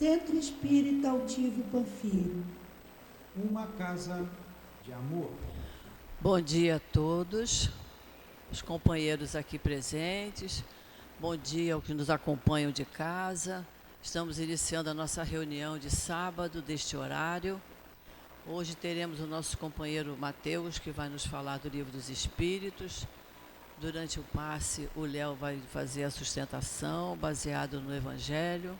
Centro Espírita Altivo Panfiro. Uma casa de amor. Bom dia a todos, os companheiros aqui presentes. Bom dia aos que nos acompanham de casa. Estamos iniciando a nossa reunião de sábado, deste horário. Hoje teremos o nosso companheiro Mateus, que vai nos falar do Livro dos Espíritos. Durante o passe, o Léo vai fazer a sustentação, baseado no Evangelho.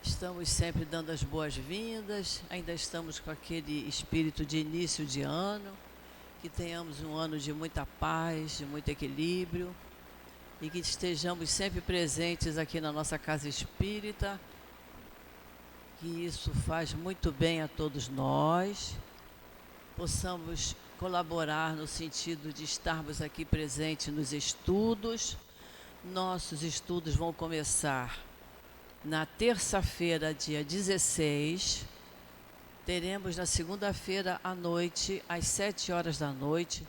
Estamos sempre dando as boas-vindas, ainda estamos com aquele espírito de início de ano, que tenhamos um ano de muita paz, de muito equilíbrio, e que estejamos sempre presentes aqui na nossa casa espírita, que isso faz muito bem a todos nós, possamos colaborar no sentido de estarmos aqui presentes nos estudos. Nossos estudos vão começar na terça-feira, dia 16, teremos na segunda-feira à noite, às 7 horas da noite,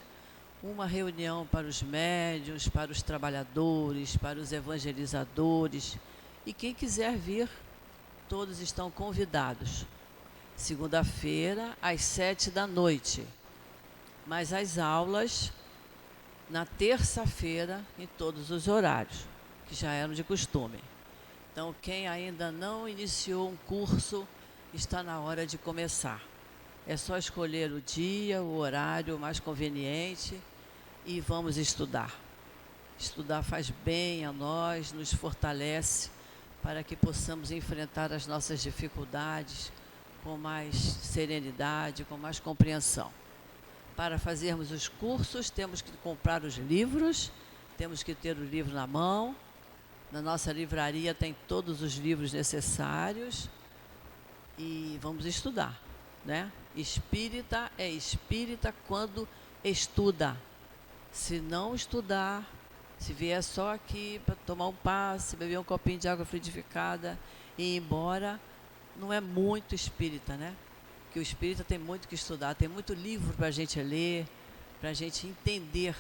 uma reunião para os médiuns, para os trabalhadores, para os evangelizadores. E quem quiser vir, todos estão convidados. Segunda-feira, às 7 da noite. Mas as aulas, na terça-feira, em todos os horários, que já eram de costume. Então, quem ainda não iniciou um curso, está na hora de começar. É só escolher o dia, o horário mais conveniente e vamos estudar. Estudar faz bem a nós, nos fortalece para que possamos enfrentar as nossas dificuldades com mais serenidade, com mais compreensão. Para fazermos os cursos, temos que comprar os livros, temos que ter o livro na mão. Na nossa livraria tem todos os livros necessários e vamos estudar, né? Espírita é espírita quando estuda. Se não estudar, se vier só aqui para tomar um passe, beber um copinho de água fluidificada e ir embora, não é muito espírita, né? Porque o espírita tem muito que estudar, tem muito livro para a gente ler, para a gente entender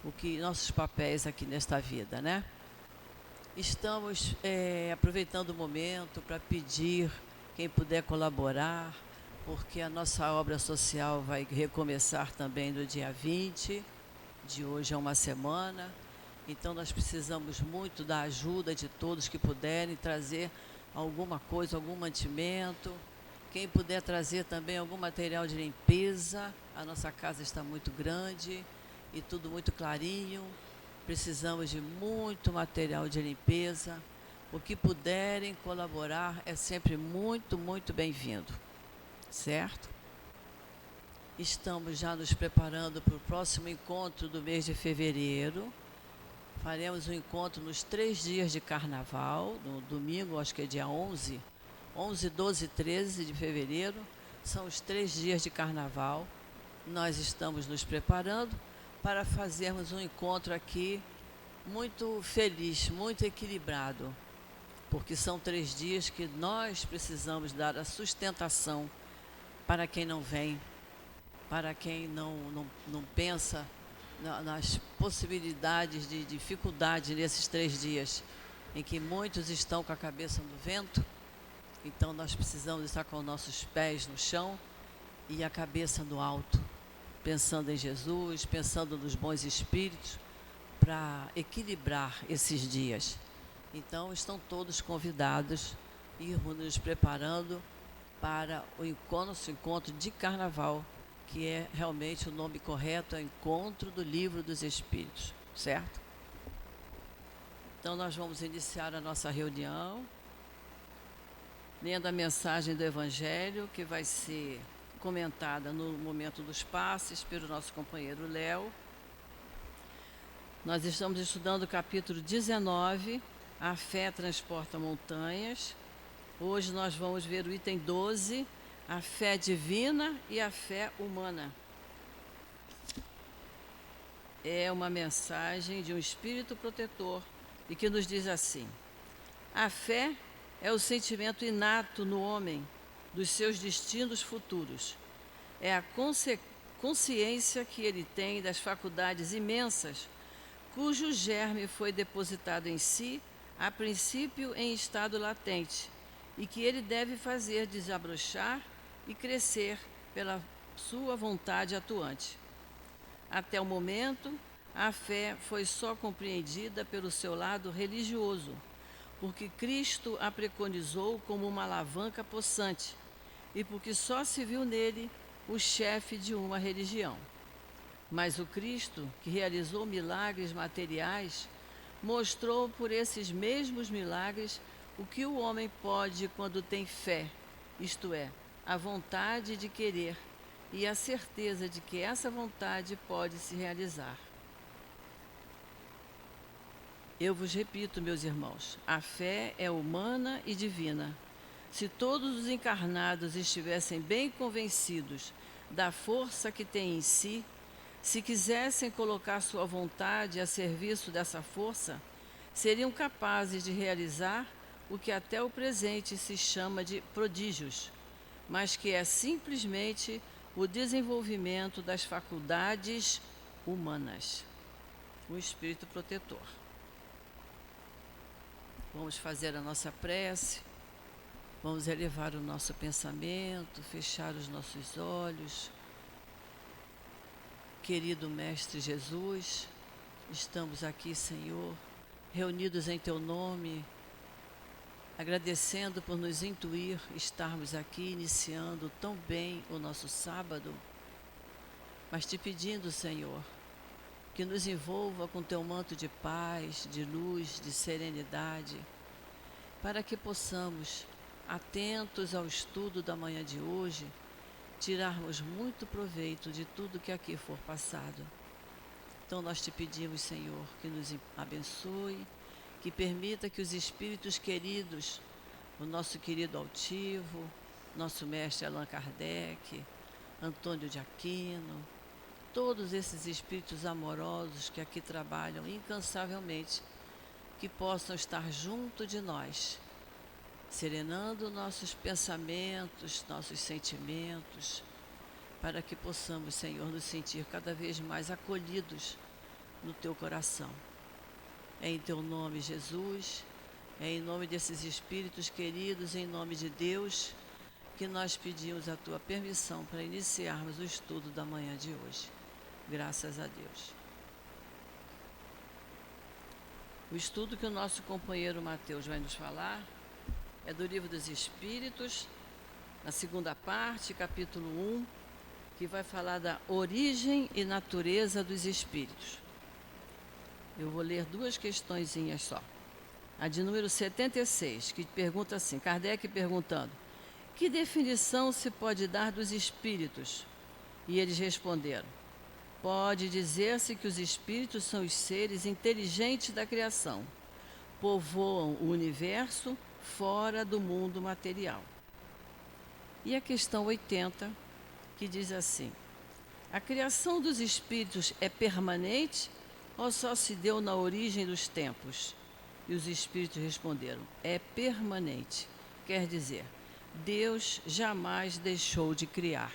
o que nossos papéis aqui nesta vida, né? Estamos aproveitando o momento para pedir quem puder colaborar, porque a nossa obra social vai recomeçar também no dia 20, de hoje a uma semana. Então nós precisamos muito da ajuda de todos que puderem trazer alguma coisa, algum mantimento. Quem puder trazer também algum material de limpeza, a nossa casa está muito grande e tudo muito clarinho. Precisamos de muito material de limpeza. O que puderem colaborar é sempre muito, muito bem-vindo. Certo? Estamos já nos preparando para o próximo encontro do mês de fevereiro. Faremos um encontro nos 3 dias de carnaval, no domingo, acho que é dia 11, 12 e 13 de fevereiro. São os 3 dias de carnaval. Nós estamos nos preparando para fazermos um encontro aqui muito feliz, muito equilibrado, porque são 3 dias que nós precisamos dar a sustentação para quem não vem, para quem não pensa nas possibilidades de dificuldade nesses 3 dias, em que muitos estão com a cabeça no vento. Então nós precisamos estar com nossos pés no chão e a cabeça no alto, pensando em Jesus, pensando nos bons espíritos, para equilibrar esses dias. Então, estão todos convidados e nos preparando para o nosso encontro de carnaval, que é realmente o nome correto, é o Encontro do Livro dos Espíritos, certo? Então, nós vamos iniciar a nossa reunião, lendo a mensagem do Evangelho, que vai ser comentada no momento dos passes pelo nosso companheiro Léo. Nós estamos estudando o capítulo 19, A Fé Transporta Montanhas. Hoje nós vamos ver o item 12, A Fé Divina e a Fé Humana. É uma mensagem de um espírito protetor e que nos diz assim: a fé é o sentimento inato no homem dos seus destinos futuros. É a consciência que ele tem das faculdades imensas, cujo germe foi depositado em si a princípio em estado latente, e que ele deve fazer desabrochar e crescer pela sua vontade atuante. Até o momento, a fé foi só compreendida pelo seu lado religioso, porque Cristo a preconizou como uma alavanca possante, e porque só se viu nele o chefe de uma religião. Mas o Cristo, que realizou milagres materiais, mostrou por esses mesmos milagres o que o homem pode quando tem fé, isto é, a vontade de querer e a certeza de que essa vontade pode se realizar. Eu vos repito, meus irmãos, a fé é humana e divina. Se todos os encarnados estivessem bem convencidos da força que têm em si, se quisessem colocar sua vontade a serviço dessa força, seriam capazes de realizar o que até o presente se chama de prodígios, mas que é simplesmente o desenvolvimento das faculdades humanas. O Espírito Protetor. Vamos fazer a nossa prece, vamos elevar o nosso pensamento, fechar os nossos olhos. Querido Mestre Jesus, estamos aqui, Senhor, reunidos em Teu nome, agradecendo por nos intuir estarmos aqui iniciando tão bem o nosso sábado, mas te pedindo, Senhor, que nos envolva com Teu manto de paz, de luz, de serenidade, para que possamos, atentos ao estudo da manhã de hoje, tirarmos muito proveito de tudo que aqui for passado. Então nós te pedimos, Senhor, que nos abençoe, que permita que os espíritos queridos, o nosso querido altivo, nosso mestre Allan Kardec, Antônio de Aquino, todos esses espíritos amorosos que aqui trabalham incansavelmente, que possam estar junto de nós, serenando nossos pensamentos, nossos sentimentos, para que possamos, Senhor, nos sentir cada vez mais acolhidos no Teu coração. É em Teu nome, Jesus, é em nome desses espíritos queridos, em nome de Deus, que nós pedimos a Tua permissão para iniciarmos o estudo da manhã de hoje. Graças a Deus. O estudo que o nosso companheiro Mateus vai nos falar é do Livro dos Espíritos, na segunda parte, capítulo 1, que vai falar da origem e natureza dos espíritos. Eu vou ler duas questõezinhas só. A de número 76, que pergunta assim, Kardec perguntando, que definição se pode dar dos espíritos? E eles responderam, pode dizer-se que os espíritos são os seres inteligentes da criação, povoam o universo fora do mundo material. E a questão 80, que diz assim, a criação dos espíritos é permanente ou só se deu na origem dos tempos? E os espíritos responderam, é permanente, quer dizer, Deus jamais deixou de criar.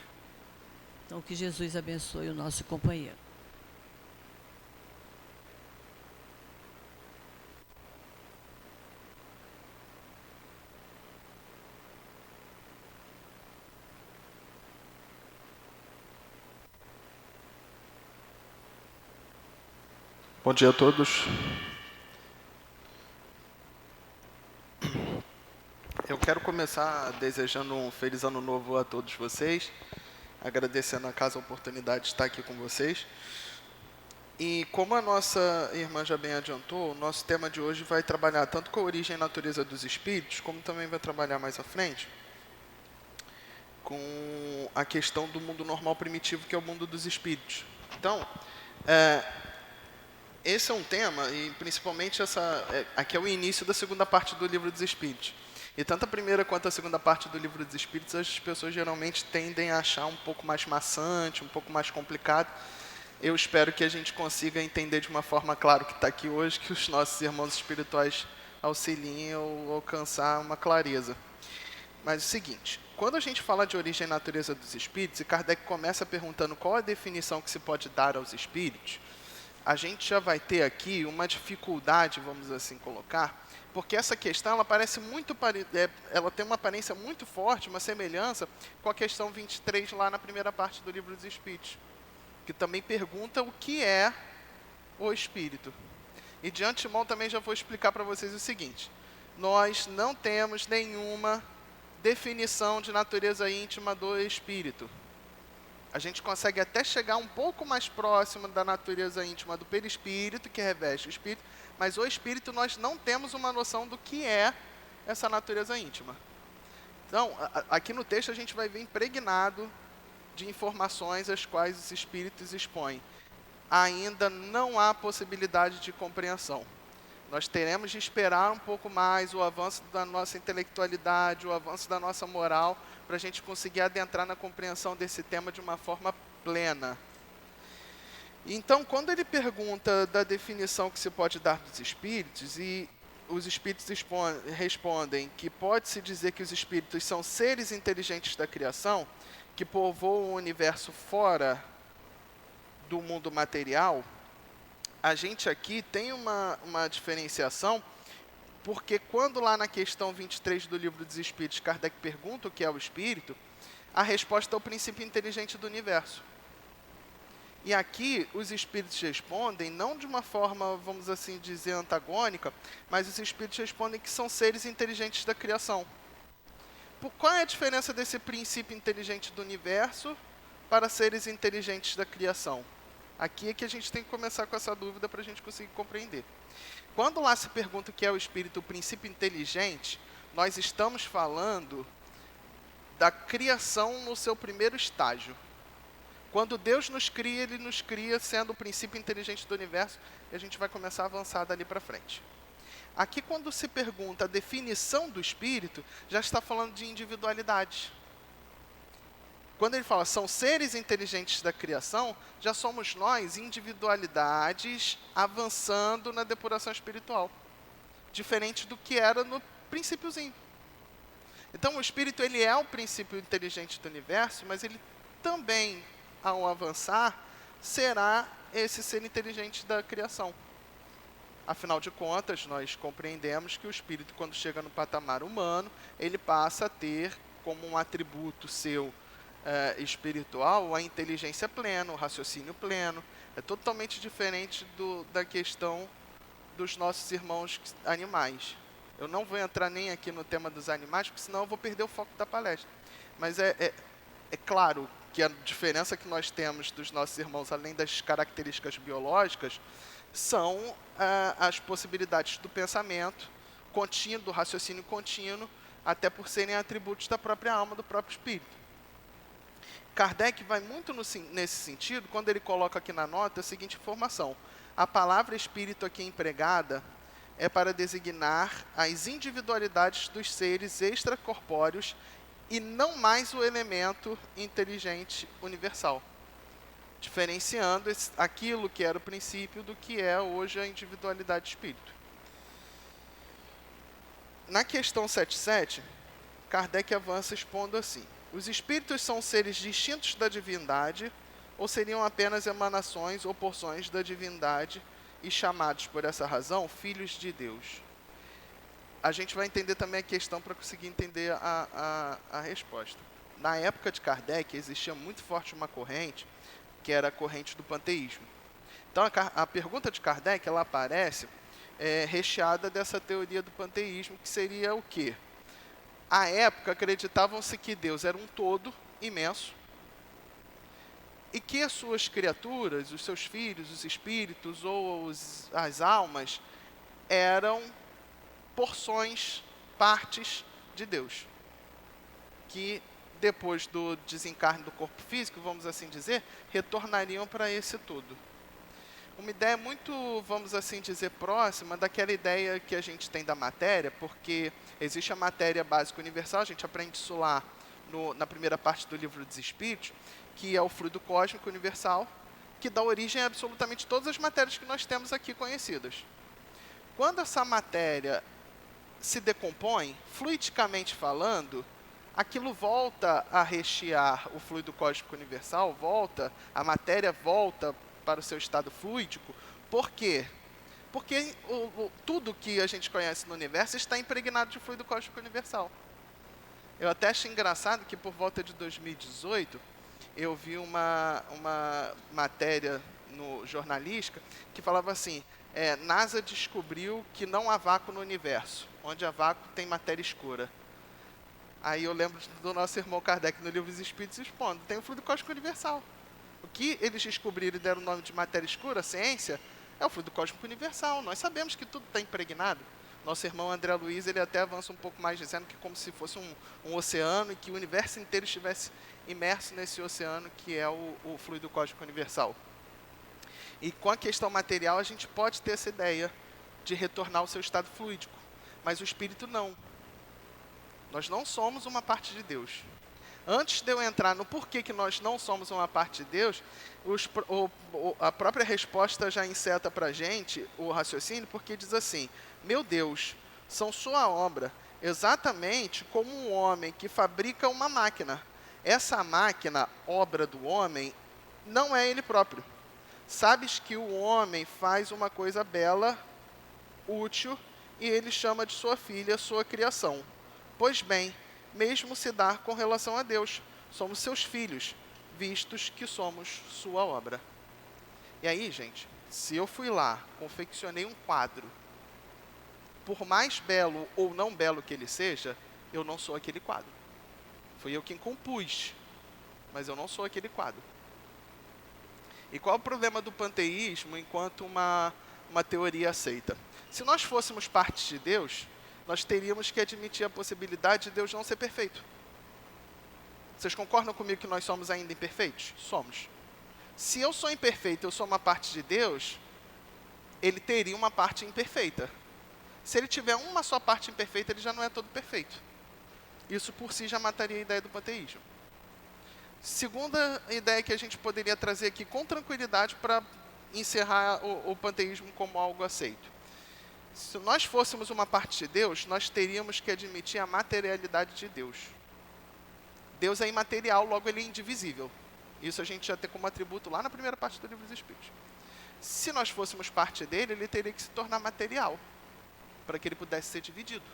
Então, que Jesus abençoe o nosso companheiro. Bom dia a todos. Eu quero começar desejando um feliz ano novo a todos vocês, agradecendo a casa a oportunidade de estar aqui com vocês. E como a nossa irmã já bem adiantou, o nosso tema de hoje vai trabalhar tanto com a origem e natureza dos espíritos, como também vai trabalhar mais à frente com a questão do mundo normal primitivo, que é o mundo dos espíritos. Então, esse é um tema, e principalmente aqui é o início da segunda parte do Livro dos Espíritos. E tanto a primeira quanto a segunda parte do Livro dos Espíritos, as pessoas geralmente tendem a achar um pouco mais maçante, um pouco mais complicado. Eu espero que a gente consiga entender de uma forma clara o que está aqui hoje, que os nossos irmãos espirituais auxiliem a alcançar uma clareza. Mas é o seguinte, quando a gente fala de origem e natureza dos espíritos, e Kardec começa perguntando qual a definição que se pode dar aos espíritos, a gente já vai ter aqui uma dificuldade, vamos assim colocar, Porque essa questão, ela tem uma aparência muito forte, uma semelhança com a questão 23 lá na primeira parte do Livro dos Espíritos, que também pergunta o que é o Espírito. E de antemão também já vou explicar para vocês o seguinte: nós não temos nenhuma definição de natureza íntima do Espírito. A gente consegue até chegar um pouco mais próximo da natureza íntima do perispírito, que reveste o Espírito, mas o Espírito nós não temos uma noção do que é essa natureza íntima. Então, aqui no texto a gente vai ver impregnado de informações as quais os Espíritos expõem. Ainda não há possibilidade de compreensão. Nós teremos de esperar um pouco mais o avanço da nossa intelectualidade, o avanço da nossa moral, para a gente conseguir adentrar na compreensão desse tema de uma forma plena. Então, quando ele pergunta da definição que se pode dar dos espíritos, e os espíritos respondem que pode-se dizer que os espíritos são seres inteligentes da criação, que povoam o universo fora do mundo material, a gente aqui tem uma diferenciação, porque quando lá na questão 23 do Livro dos Espíritos, Kardec pergunta o que é o espírito, a resposta é o princípio inteligente do universo. E aqui os espíritos respondem, não de uma forma, vamos assim dizer, antagônica, mas os espíritos respondem que são seres inteligentes da criação. Qual é a diferença desse princípio inteligente do universo para seres inteligentes da criação? Aqui é que a gente tem que começar com essa dúvida para a gente conseguir compreender. Quando lá se pergunta o que é o espírito, o princípio inteligente, nós estamos falando da criação no seu primeiro estágio. Quando Deus nos cria, Ele nos cria sendo o princípio inteligente do universo, e a gente vai começar a avançar dali para frente. Aqui, quando se pergunta a definição do espírito, já está falando de individualidade. Quando ele fala, são seres inteligentes da criação, já somos nós, individualidades, avançando na depuração espiritual. Diferente do que era no princípiozinho. Então, o espírito, ele é o princípio inteligente do universo, mas ele também, ao avançar, será esse ser inteligente da criação. Afinal de contas, nós compreendemos que o espírito, quando chega no patamar humano, ele passa a ter como um atributo seu espiritual a inteligência plena, o raciocínio pleno. É totalmente diferente da questão dos nossos irmãos animais. Eu não vou entrar nem aqui no tema dos animais, porque senão eu vou perder o foco da palestra. Mas é claro que a diferença que nós temos dos nossos irmãos, além das características biológicas, são as possibilidades do pensamento contínuo, do raciocínio contínuo, até por serem atributos da própria alma, do próprio espírito. Kardec vai muito nesse sentido, quando ele coloca aqui na nota a seguinte informação: a palavra espírito aqui empregada é para designar as individualidades dos seres extracorpóreos e não mais o elemento inteligente universal, diferenciando aquilo que era o princípio do que é hoje a individualidade do espírito. Na questão 77, Kardec avança expondo assim: os espíritos são seres distintos da divindade ou seriam apenas emanações ou porções da divindade e chamados, por essa razão, filhos de Deus? A gente vai entender também a questão para conseguir entender a resposta. Na época de Kardec, existia muito forte uma corrente, que era a corrente do panteísmo. Então, a pergunta de Kardec, ela aparece recheada dessa teoria do panteísmo, que seria o quê? À época, acreditavam-se que Deus era um todo imenso e que as suas criaturas, os seus filhos, os espíritos ou as almas, eram porções, partes de Deus, que depois do desencarne do corpo físico, vamos assim dizer, retornariam para esse todo. Uma ideia muito, vamos assim dizer, próxima daquela ideia que a gente tem da matéria, porque existe a matéria básica universal, a gente aprende isso lá na primeira parte do Livro dos Espíritos, que é o fluido cósmico universal, que dá origem a absolutamente todas as matérias que nós temos aqui conhecidas. Quando essa matéria se decompõe, fluidicamente falando, aquilo volta a rechear o fluido cósmico universal, a matéria volta para o seu estado fluídico. Por quê? Porque tudo que a gente conhece no universo está impregnado de fluido cósmico universal. Eu até acho engraçado que por volta de 2018, eu vi uma matéria no jornalística que falava assim, NASA descobriu que não há vácuo no universo, onde há vácuo tem matéria escura. Aí eu lembro do nosso irmão Kardec no Livro dos Espíritos expondo, tem o fluido cósmico universal. O que eles descobriram e deram o nome de matéria escura, a ciência, é o fluido cósmico universal. Nós sabemos que tudo está impregnado. Nosso irmão André Luiz, ele até avança um pouco mais, dizendo que é como se fosse um oceano e que o universo inteiro estivesse imerso nesse oceano que é o fluido cósmico universal. E com a questão material, a gente pode ter essa ideia de retornar ao seu estado fluídico, mas o espírito não. Nós não somos uma parte de Deus. Antes de eu entrar no porquê que nós não somos uma parte de Deus, a própria resposta já enceta para a gente o raciocínio, porque diz assim, meu Deus, são sua obra, exatamente como um homem que fabrica uma máquina. Essa máquina, obra do homem, não é ele próprio. Sabes que o homem faz uma coisa bela, útil, e ele chama de sua filha, sua criação. Pois bem, mesmo se dar com relação a Deus, somos seus filhos, vistos que somos sua obra. E aí, gente, se eu fui lá, confeccionei um quadro, por mais belo ou não belo que ele seja, eu não sou aquele quadro. Fui eu quem compus, mas eu não sou aquele quadro. E qual é o problema do panteísmo enquanto uma teoria aceita? Se nós fôssemos parte de Deus, nós teríamos que admitir a possibilidade de Deus não ser perfeito. Vocês concordam comigo que nós somos ainda imperfeitos? Somos. Se eu sou imperfeito, eu sou uma parte de Deus, ele teria uma parte imperfeita. Se ele tiver uma só parte imperfeita, ele já não é todo perfeito. Isso por si já mataria a ideia do panteísmo. Segunda ideia que a gente poderia trazer aqui com tranquilidade para encerrar o panteísmo como algo aceito. Se nós fôssemos uma parte de Deus, nós teríamos que admitir a materialidade de Deus. Deus é imaterial, logo ele é indivisível. Isso a gente já tem como atributo lá na primeira parte do Livro dos Espíritos. Se nós fôssemos parte dele, ele teria que se tornar material, para que ele pudesse ser dividido.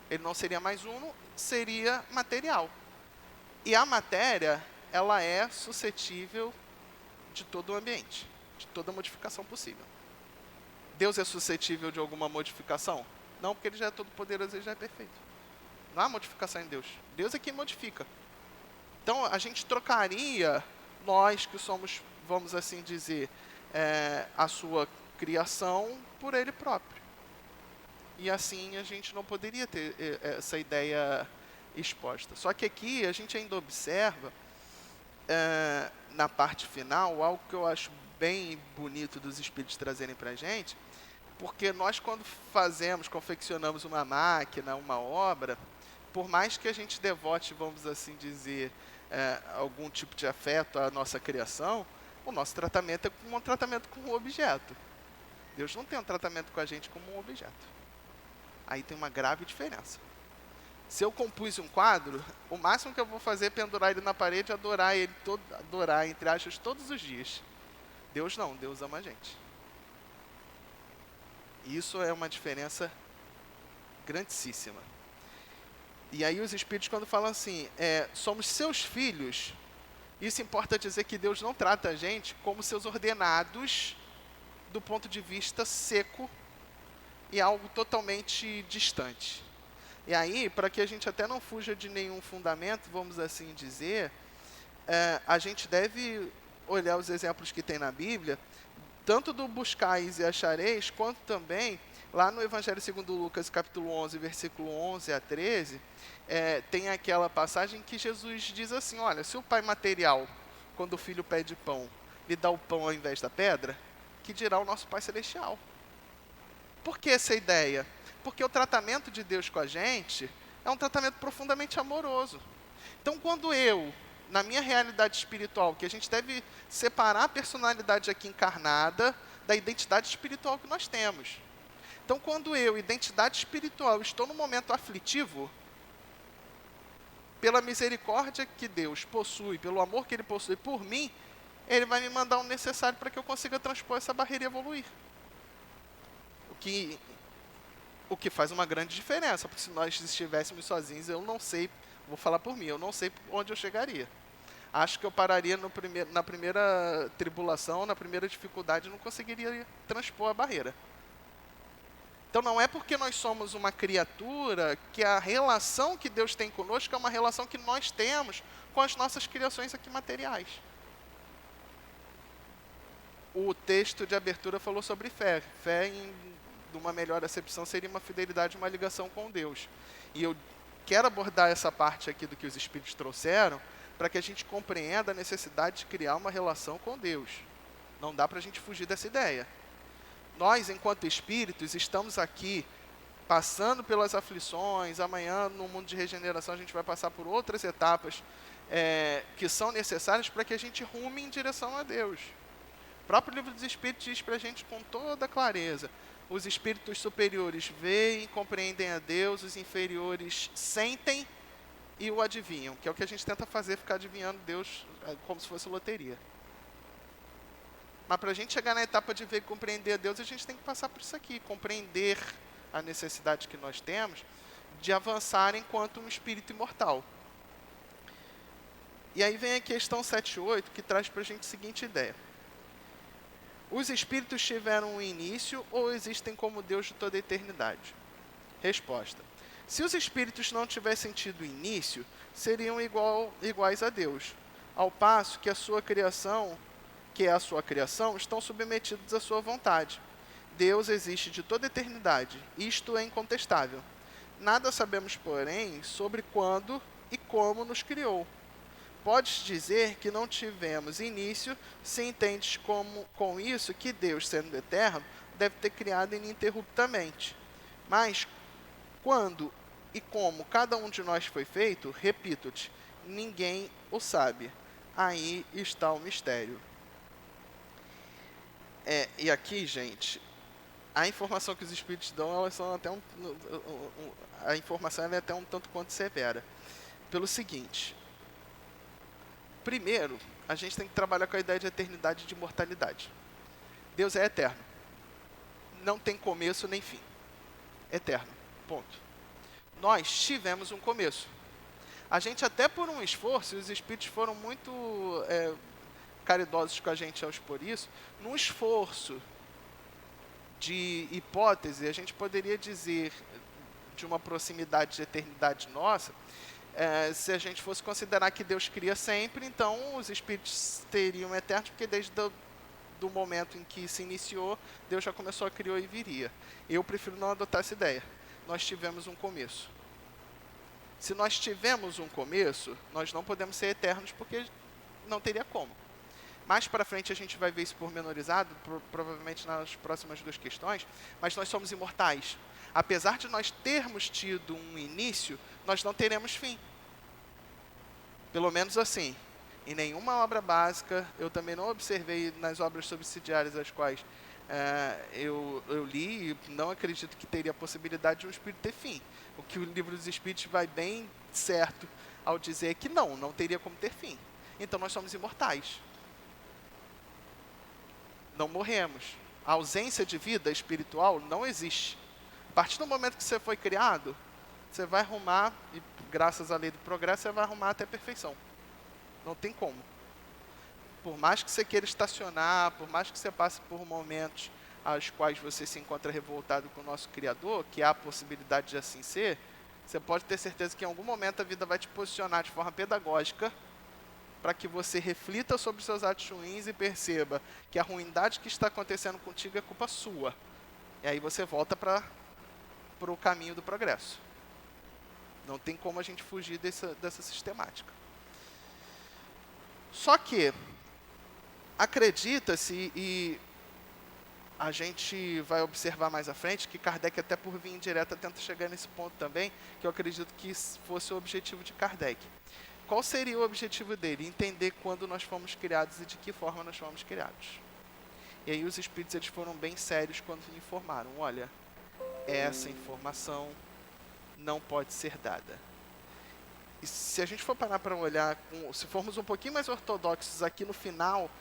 Ele não seria mais uno, seria material. E a matéria, ela é suscetível de todo o ambiente, de toda modificação possível. Deus é suscetível de alguma modificação? Não, porque ele já é todo poderoso e já é perfeito. Não há modificação em Deus. Deus é quem modifica. Então, a gente trocaria, nós que somos, vamos assim dizer, a sua criação por ele próprio. E assim a gente não poderia ter essa ideia exposta. Só que aqui a gente ainda observa, na parte final, algo que eu acho bem bonito dos espíritos trazerem para a gente, porque nós quando confeccionamos uma máquina, uma obra, por mais que a gente devote, vamos assim dizer, algum tipo de afeto à nossa criação, o nosso tratamento é um tratamento com um objeto. Deus não tem um tratamento com a gente como um objeto. Aí tem uma grave diferença. Se eu compus um quadro, o máximo que eu vou fazer é pendurar ele na parede e adorar ele, adorar, entre aspas, todos os dias. Deus não, Deus ama a gente. Isso é uma diferença grandíssima. E aí os espíritos quando falam assim, somos seus filhos, isso importa dizer que Deus não trata a gente como seus ordenados do ponto de vista seco e algo totalmente distante. E aí, para que a gente até não fuja de nenhum fundamento, vamos assim dizer, a gente deve olhar os exemplos que tem na Bíblia, tanto do buscais e achareis, quanto também, lá no Evangelho segundo Lucas, capítulo 11, versículo 11 a 13, tem aquela passagem que Jesus diz assim, olha, se o pai material, quando o filho pede pão, lhe dá o pão ao invés da pedra, que dirá o nosso Pai Celestial? Por que essa ideia? Porque o tratamento de Deus com a gente é um tratamento profundamente amoroso. Então, quando eu, na minha realidade espiritual, que a gente deve separar a personalidade aqui encarnada da identidade espiritual que nós temos. Então, quando eu, identidade espiritual, estou num momento aflitivo, pela misericórdia que Deus possui, pelo amor que Ele possui por mim, Ele vai me mandar o necessário para que eu consiga transpor essa barreira e evoluir. O que faz uma grande diferença, porque se nós estivéssemos sozinhos, eu não sei, vou falar por mim, eu não sei onde eu chegaria. Acho que eu pararia na primeira tribulação, na primeira dificuldade, e não conseguiria transpor a barreira. Então não é porque nós somos uma criatura que a relação que Deus tem conosco é uma relação que nós temos com as nossas criações aqui materiais. O texto de abertura falou sobre fé. Fé, de uma melhor acepção, seria uma fidelidade, uma ligação com Deus. E eu quero abordar essa parte aqui do que os Espíritos trouxeram, para que a gente compreenda a necessidade de criar uma relação com Deus. Não dá para a gente fugir dessa ideia. Nós, enquanto espíritos, estamos aqui passando pelas aflições. Amanhã, no mundo de regeneração, a gente vai passar por outras etapas que são necessárias para que a gente rume em direção a Deus. O próprio Livro dos Espíritos diz para a gente com toda clareza: os espíritos superiores veem, compreendem a Deus, os inferiores sentem e o adivinham, que é o que a gente tenta fazer, ficar adivinhando Deus como se fosse loteria. Mas para a gente chegar na etapa de ver e compreender a Deus, a gente tem que passar por isso aqui, compreender a necessidade que nós temos de avançar enquanto um espírito imortal. E aí vem a questão 7.8, que traz para a gente a seguinte ideia: os espíritos tiveram um início ou existem como Deus de toda a eternidade? Resposta: se os espíritos não tivessem tido início, seriam iguais a Deus, ao passo que a sua criação, estão submetidos à sua vontade. Deus existe de toda a eternidade, isto é incontestável. Nada sabemos, porém, sobre quando e como nos criou. Podes dizer que não tivemos início, se entendes com isso que Deus, sendo eterno, deve ter criado ininterruptamente. Mas, quando e como cada um de nós foi feito, repito-te, ninguém o sabe. Aí está o mistério. E aqui, gente, a informação que os espíritos dão, elas são até a informação é até um tanto quanto severa. Pelo seguinte: primeiro, a gente tem que trabalhar com a ideia de eternidade e de imortalidade. Deus é eterno. Não tem começo nem fim. Eterno. Ponto. Nós tivemos um começo. A gente, até por um esforço, e os espíritos foram muito caridosos com a gente ao expor isso, num esforço de hipótese, a gente poderia dizer, de uma proximidade de eternidade nossa, se a gente fosse considerar que Deus cria sempre, então os espíritos teriam eternos, porque desde do momento em que se iniciou, Deus já começou a criar e viria. Eu prefiro não adotar essa ideia. Nós tivemos um começo. Se nós tivemos um começo, nós não podemos ser eternos, porque não teria como. Mais para frente a gente vai ver isso pormenorizado, provavelmente nas próximas 2 questões, mas nós somos imortais. Apesar de nós termos tido um início, nós não teremos fim. Pelo menos assim. Em nenhuma obra básica, eu também não observei nas obras subsidiárias as quais eu li, e não acredito que teria a possibilidade de um espírito ter fim. O que o Livro dos Espíritos vai bem certo ao dizer que não teria como ter fim. Então nós somos imortais. Não morremos. A ausência de vida espiritual não existe. A partir do momento que você foi criado, você vai arrumar, e graças à lei do progresso, você vai arrumar até a perfeição. Não tem como. Por mais que você queira estacionar, por mais que você passe por momentos aos quais você se encontra revoltado com o nosso Criador, que há a possibilidade de assim ser, você pode ter certeza que em algum momento a vida vai te posicionar de forma pedagógica para que você reflita sobre seus atos ruins e perceba que a ruindade que está acontecendo contigo é culpa sua. E aí você volta para o caminho do progresso. Não tem como a gente fugir dessa sistemática. Só que acredita-se, e a gente vai observar mais à frente, que Kardec, até por via indireta, tenta chegar nesse ponto também, que eu acredito que fosse o objetivo de Kardec. Qual seria o objetivo dele? Entender quando nós fomos criados e de que forma nós fomos criados. E aí os espíritos, eles foram bem sérios quando informaram: olha, essa informação não pode ser dada. E se a gente for parar para olhar, se formos um pouquinho mais ortodoxos aqui no final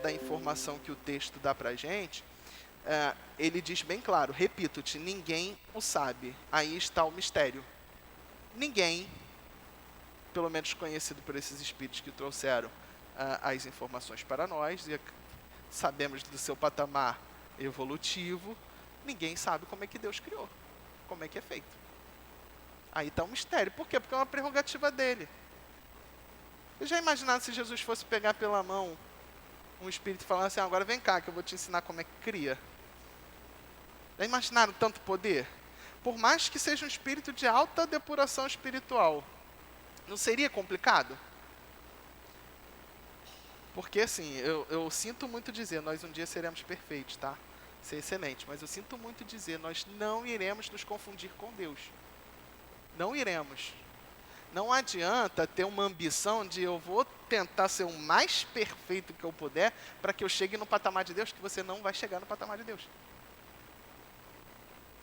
da informação que o texto dá para a gente, ele diz bem claro, repito-te, ninguém o sabe. Aí está o mistério. Ninguém, pelo menos conhecido por esses espíritos que trouxeram as informações para nós, e sabemos do seu patamar evolutivo, ninguém sabe como é que Deus criou, como é que é feito. Aí está o mistério. Por quê? Porque é uma prerrogativa dele. Eu já imaginaram se Jesus fosse pegar pela mão um espírito e falar assim, agora vem cá que eu vou te ensinar como é que cria. Já imaginaram tanto poder? Por mais que seja um espírito de alta depuração espiritual, não seria complicado? Porque assim, eu sinto muito dizer, nós um dia seremos perfeitos, tá? Ser excelente, mas eu sinto muito dizer, nós não iremos nos confundir com Deus. Não iremos. Não adianta ter uma ambição de eu vou tentar ser o mais perfeito que eu puder para que eu chegue no patamar de Deus, que você não vai chegar no patamar de Deus.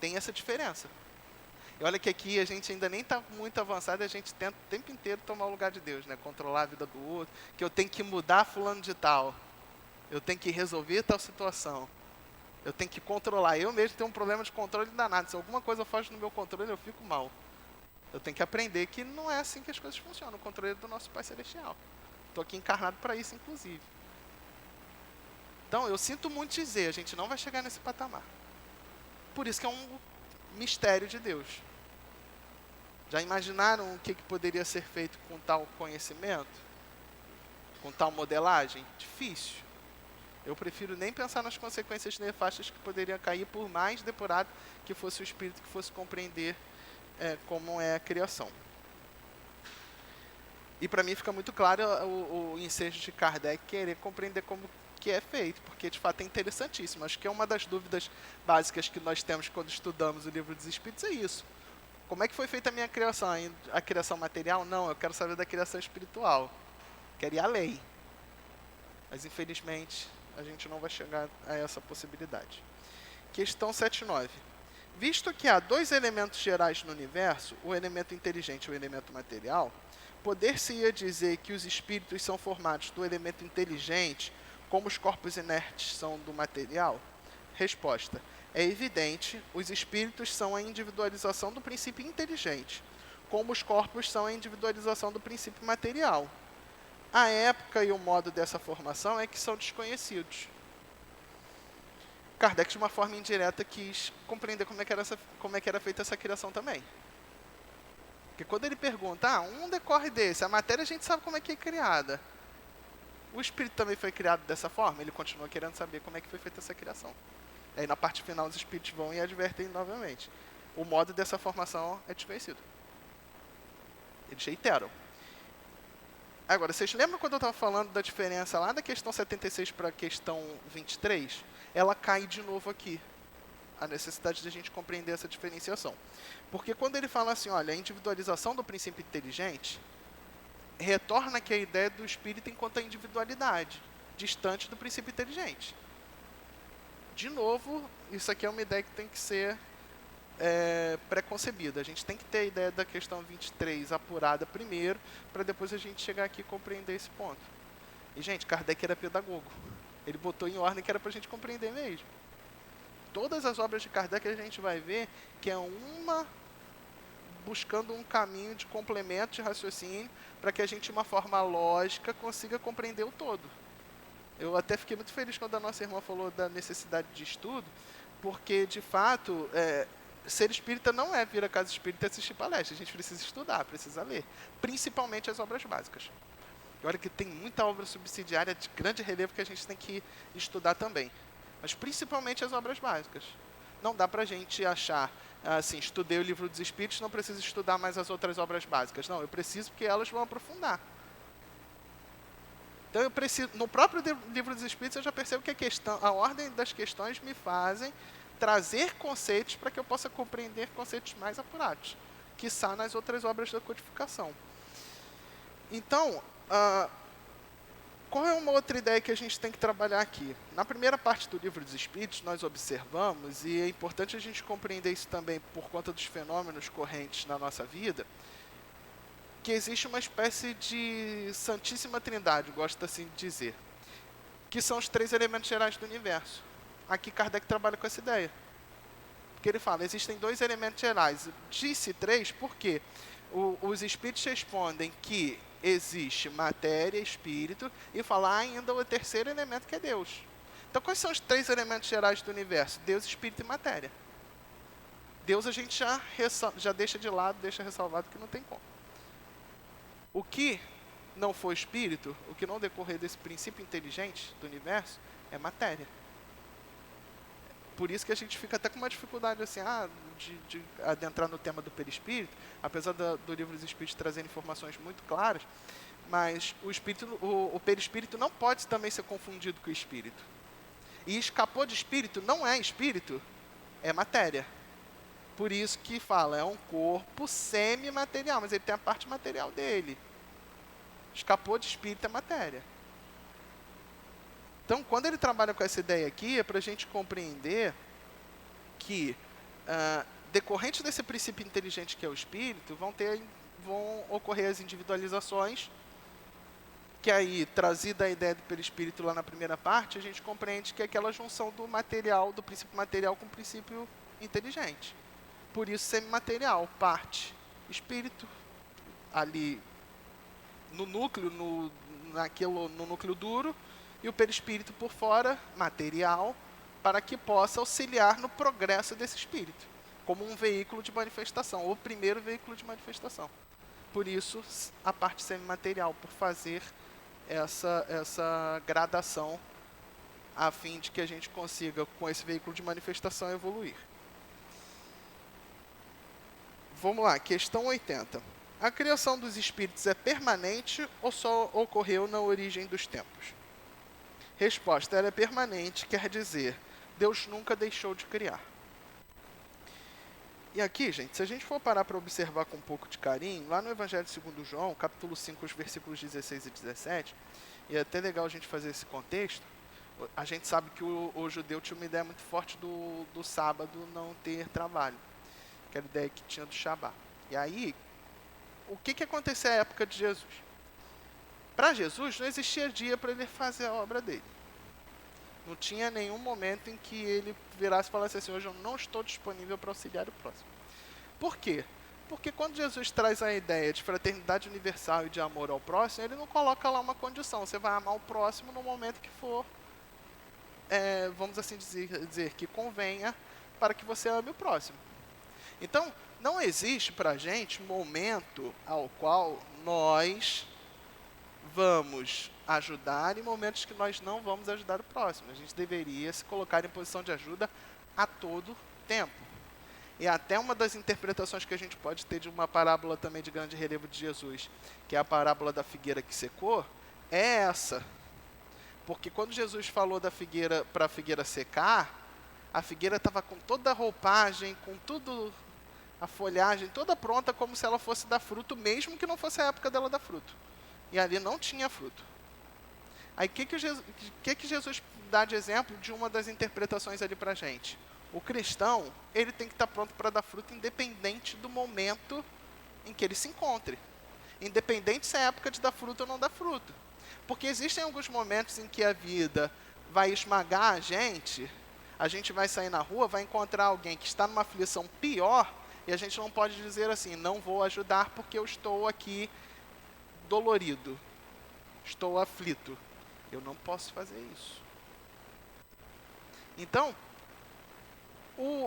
Tem essa diferença. E olha que aqui a gente ainda nem está muito avançado, a gente tenta o tempo inteiro tomar o lugar de Deus, né? Controlar a vida do outro, que eu tenho que mudar fulano de tal, eu tenho que resolver tal situação, eu tenho que controlar. Eu mesmo tenho um problema de controle danado, se alguma coisa foge no meu controle eu fico mal. Eu tenho que aprender que não é assim que as coisas funcionam, o controle é do nosso Pai Celestial. Estou aqui encarnado para isso, inclusive. Então, eu sinto muito dizer, a gente não vai chegar nesse patamar. Por isso que é um mistério de Deus. Já imaginaram o que poderia ser feito com tal conhecimento? Com tal modelagem? Difícil. Eu prefiro nem pensar nas consequências nefastas que poderiam cair, por mais depurado que fosse o espírito que fosse compreender como é a criação. E para mim fica muito claro o ensejo de Kardec querer compreender como que é feito, porque de fato é interessantíssimo. Acho que é uma das dúvidas básicas que nós temos quando estudamos o Livro dos Espíritos, é isso. Como é que foi feita a minha criação? A criação material? Não, eu quero saber da criação espiritual. Quero ir além. Mas infelizmente a gente não vai chegar a essa possibilidade. Questão 79. Visto que há dois elementos gerais no universo, o elemento inteligente e o elemento material, poder-se-ia dizer que os espíritos são formados do elemento inteligente, como os corpos inertes são do material? Resposta. É evidente, os espíritos são a individualização do princípio inteligente, como os corpos são a individualização do princípio material. A época e o modo dessa formação é que são desconhecidos. Kardec, de uma forma indireta, quis compreender como é que era feita essa criação também. Porque quando ele pergunta, um decorre desse, a matéria a gente sabe como é que é criada. O espírito também foi criado dessa forma? Ele continua querendo saber como é que foi feita essa criação. Aí na parte final os espíritos vão e advertem novamente. O modo dessa formação é desconhecido. Eles reiteram. Agora, vocês lembram quando eu estava falando da diferença lá da questão 76 para a questão 23? Ela cai de novo aqui. A necessidade de a gente compreender essa diferenciação. Porque quando ele fala assim, olha, a individualização do princípio inteligente retorna aqui a ideia do espírito enquanto a individualidade, distante do princípio inteligente. De novo, isso aqui é uma ideia que tem que ser preconcebida. A gente tem que ter a ideia da questão 23 apurada primeiro, para depois a gente chegar aqui e compreender esse ponto. E, gente, Kardec era pedagogo. Ele botou em ordem que era para a gente compreender mesmo. Todas as obras de Kardec a gente vai ver que é uma buscando um caminho de complemento de raciocínio para que a gente, de uma forma lógica, consiga compreender o todo. Eu até fiquei muito feliz quando a nossa irmã falou da necessidade de estudo, porque, de fato, ser espírita não é vir à casa espírita e assistir palestra. A gente precisa estudar, precisa ler. Principalmente as obras básicas. E olha que tem muita obra subsidiária de grande relevo que a gente tem que estudar também. Mas principalmente as obras básicas. Não dá para a gente achar, assim, estudei o Livro dos Espíritos, não preciso estudar mais as outras obras básicas. Não, eu preciso porque elas vão aprofundar. Então, eu preciso, no próprio Livro dos Espíritos, eu já percebo que a ordem das questões me fazem trazer conceitos para que eu possa compreender conceitos mais apurados, quiçá nas outras obras da codificação. Então, qual é uma outra ideia que a gente tem que trabalhar aqui? Na primeira parte do Livro dos Espíritos, nós observamos, e é importante a gente compreender isso também por conta dos fenômenos correntes na nossa vida, que existe uma espécie de Santíssima Trindade, gosto assim de dizer, que são os três elementos gerais do universo. aqui Kardec trabalha com essa ideia. Porque ele fala, existem 2 elementos gerais. Disse 3 porque os espíritos respondem que existe matéria, espírito, e fala ainda o terceiro elemento que é Deus. Então, quais são os 3 elementos gerais do universo? Deus, espírito e matéria. Deus a gente já deixa de lado, deixa ressalvado que não tem como. O que não for espírito, o que não decorrer desse princípio inteligente do universo, é matéria. Por isso que a gente fica até com uma dificuldade assim, de adentrar no tema do perispírito, apesar do livro dos Espíritos trazer informações muito claras, mas o perispírito não pode também ser confundido com o espírito. E escapou de espírito não é espírito, é matéria. Por isso que fala, é um corpo semimaterial, mas ele tem a parte material dele. Escapou de espírito é matéria. Então, quando ele trabalha com essa ideia aqui, é para a gente compreender que, decorrente desse princípio inteligente que é o espírito, vão ocorrer as individualizações, que aí, trazida a ideia do perispírito lá na primeira parte, a gente compreende que é aquela junção do material, do princípio material com o princípio inteligente. Por isso, semimaterial, parte espírito, ali no núcleo, no núcleo duro, e o perispírito por fora, material, para que possa auxiliar no progresso desse espírito, como um veículo de manifestação, ou o primeiro veículo de manifestação. Por isso, a parte semimaterial, por fazer essa gradação, a fim de que a gente consiga, com esse veículo de manifestação, evoluir. Vamos lá, questão 80. A criação dos espíritos é permanente ou só ocorreu na origem dos tempos? Resposta, ela é permanente, quer dizer, Deus nunca deixou de criar. E aqui, gente, se a gente for parar para observar com um pouco de carinho, lá no Evangelho segundo João, capítulo 5, os versículos 16 e 17, e é até legal a gente fazer esse contexto, a gente sabe que o judeu tinha uma ideia muito forte do sábado não ter trabalho, aquela ideia que tinha do Shabá. E aí, o que aconteceu à época de Jesus? Para Jesus, não existia dia para ele fazer a obra dele. Não tinha nenhum momento em que ele virasse e falasse assim, hoje eu não estou disponível para auxiliar o próximo. Por quê? Porque quando Jesus traz a ideia de fraternidade universal e de amor ao próximo, ele não coloca lá uma condição. Você vai amar o próximo no momento que for, vamos assim dizer, que convenha para que você ame o próximo. Então, não existe para a gente momento ao qual nós vamos ajudar e momentos que nós não vamos ajudar o próximo. A gente deveria se colocar em posição de ajuda a todo tempo. E até uma das interpretações que a gente pode ter de uma parábola também de grande relevo de Jesus, que é a parábola da figueira que secou, é essa. Porque quando Jesus falou da figueira para a figueira secar, a figueira estava com toda a roupagem, com tudo, a folhagem toda pronta, como se ela fosse dar fruto, mesmo que não fosse a época dela dar fruto. E ali não tinha fruto. Aí o que Jesus dá de exemplo de uma das interpretações ali para a gente? O cristão, ele tem que estar pronto para dar fruto independente do momento em que ele se encontre. Independente se é época de dar fruto ou não dar fruto. Porque existem alguns momentos em que a vida vai esmagar a gente vai sair na rua, vai encontrar alguém que está numa aflição pior, e a gente não pode dizer assim, não vou ajudar porque eu estou aqui dolorido, estou aflito. Eu não posso fazer isso. Então,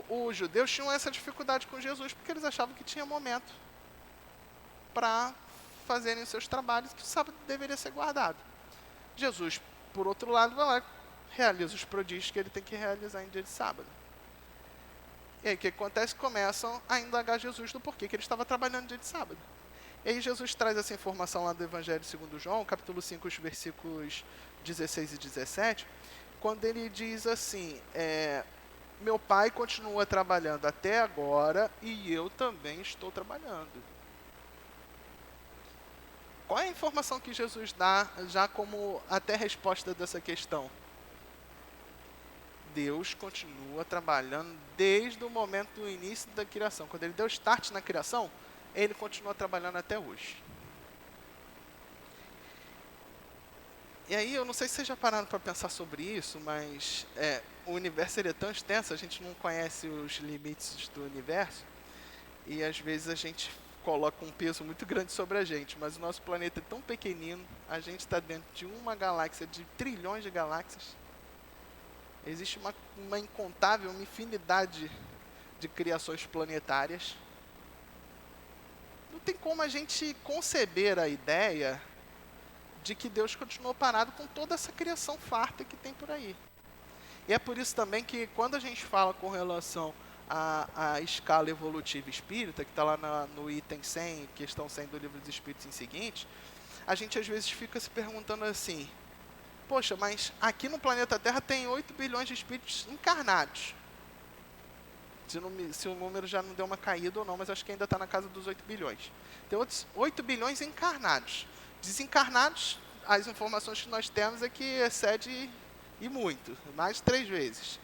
os judeus tinham essa dificuldade com Jesus, porque eles achavam que tinha momento para fazerem os seus trabalhos, que o sábado deveria ser guardado. Jesus, por outro lado, vai lá, realiza os prodígios que ele tem que realizar em dia de sábado. E aí o que acontece? Começam a indagar Jesus do porquê que ele estava trabalhando no dia de sábado. E aí Jesus traz essa informação lá do Evangelho segundo João, capítulo 5, os versículos 16 e 17, quando ele diz assim, meu pai continua trabalhando até agora e eu também estou trabalhando. Qual é a informação que Jesus dá já como até resposta dessa questão? Deus continua trabalhando desde o momento do início da criação. Quando ele deu start na criação, ele continua trabalhando até hoje. E aí, eu não sei se vocês já pararam para pensar sobre isso, mas o universo ele é tão extenso, a gente não conhece os limites do universo, e às vezes a gente coloca um peso muito grande sobre a gente, mas o nosso planeta é tão pequenino, a gente está dentro de uma galáxia, de trilhões de galáxias. Existe uma incontável, uma infinidade de criações planetárias. Não tem como a gente conceber a ideia de que Deus continuou parado com toda essa criação farta que tem por aí. E é por isso também que quando a gente fala com relação à escala evolutiva espírita, que está lá no item 100, questão 100 do Livro dos Espíritos em seguinte, a gente às vezes fica se perguntando assim, poxa, mas aqui no planeta Terra tem 8 bilhões de espíritos encarnados. Se o número já não deu uma caída ou não, mas acho que ainda está na casa dos 8 bilhões. Tem outros 8 bilhões encarnados. Desencarnados, as informações que nós temos é que excede e muito, mais de 3 vezes.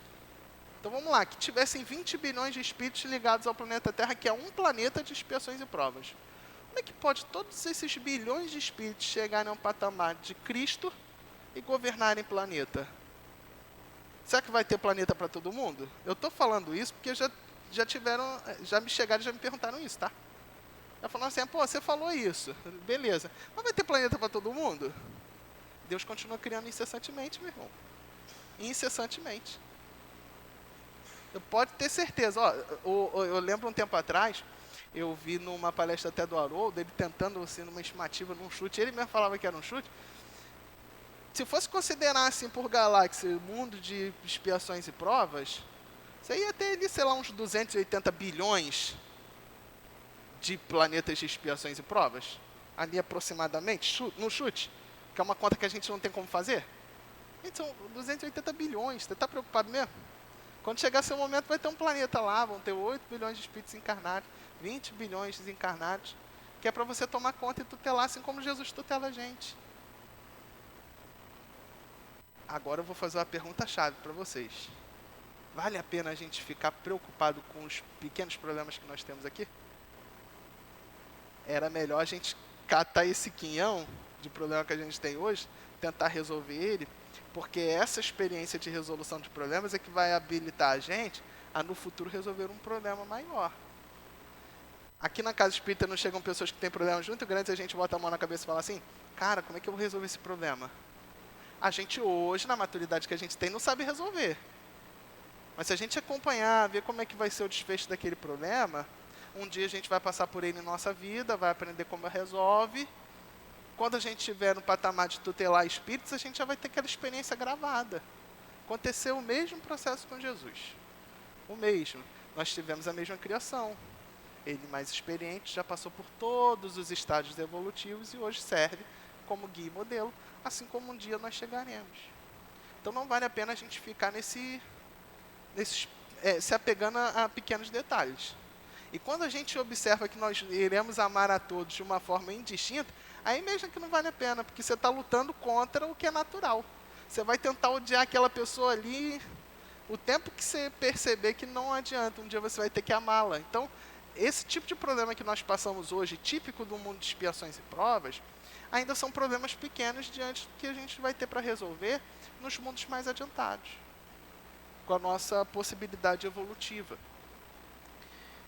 Então vamos lá, que tivessem 20 bilhões de espíritos ligados ao planeta Terra, que é um planeta de expiações e provas. Como é que pode todos esses bilhões de espíritos chegarem a um patamar de Cristo e governarem planeta? Será que vai ter planeta para todo mundo? Eu estou falando isso porque já me chegaram e já me perguntaram isso, tá? Já falaram assim, pô, você falou isso, beleza. Mas vai ter planeta para todo mundo? Deus continua criando incessantemente, meu irmão. Incessantemente. Eu pode ter certeza. Eu lembro um tempo atrás, eu vi numa palestra até do Haroldo, ele tentando assim, numa estimativa, num chute, ele mesmo falava que era um chute. Se fosse considerar assim por galáxia, mundo de expiações e provas, você ia ter ali, sei lá, uns 280 bilhões de planetas de expiações e provas, ali aproximadamente, no chute, que é uma conta que a gente não tem como fazer. Então, 280 bilhões, você está preocupado mesmo? Quando chegar seu momento, vai ter um planeta lá, vão ter 8 bilhões de espíritos encarnados, 20 bilhões de desencarnados, que é para você tomar conta e tutelar, assim como Jesus tutela a gente. Agora eu vou fazer uma pergunta-chave para vocês. Vale a pena a gente ficar preocupado com os pequenos problemas que nós temos aqui? Era melhor a gente catar esse quinhão de problema que a gente tem hoje, tentar resolver ele, porque essa experiência de resolução de problemas é que vai habilitar a gente a no futuro resolver um problema maior. Aqui na Casa Espírita não chegam pessoas que têm problemas muito grandes e a gente bota a mão na cabeça e fala assim, cara, como é que eu vou resolver esse problema? A gente hoje, na maturidade que a gente tem, não sabe resolver. Mas se a gente acompanhar, ver como é que vai ser o desfecho daquele problema, um dia a gente vai passar por ele em nossa vida, vai aprender como resolve. Quando a gente estiver no patamar de tutelar espíritos, a gente já vai ter aquela experiência gravada. Aconteceu o mesmo processo com Jesus. O mesmo. Nós tivemos a mesma criação. Ele, mais experiente, já passou por todos os estágios evolutivos e hoje serve como guia e modelo, assim como um dia nós chegaremos. Então não vale a pena a gente ficar se apegando a pequenos detalhes. E quando a gente observa que nós iremos amar a todos de uma forma indistinta, aí mesmo que não vale a pena, porque você está lutando contra o que é natural. Você vai tentar odiar aquela pessoa ali, o tempo que você perceber que não adianta, um dia você vai ter que amá-la. Então, esse tipo de problema que nós passamos hoje, típico do mundo de expiações e provas, ainda são problemas pequenos diante do que a gente vai ter para resolver nos mundos mais adiantados, com a nossa possibilidade evolutiva.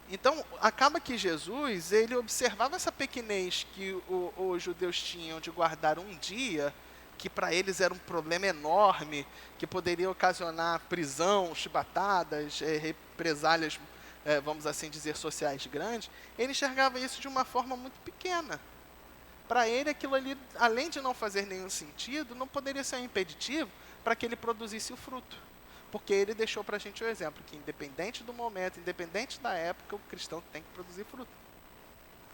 Então, acaba que Jesus, ele observava essa pequenez que os judeus tinham de guardar um dia, que para eles era um problema enorme, que poderia ocasionar prisão, chibatadas, represálias, vamos assim dizer, sociais grandes. Ele enxergava isso de uma forma muito pequena. Para ele, aquilo ali, além de não fazer nenhum sentido, não poderia ser um impeditivo para que ele produzisse o fruto. Porque ele deixou para a gente o exemplo, que independente do momento, independente da época, o cristão tem que produzir fruto.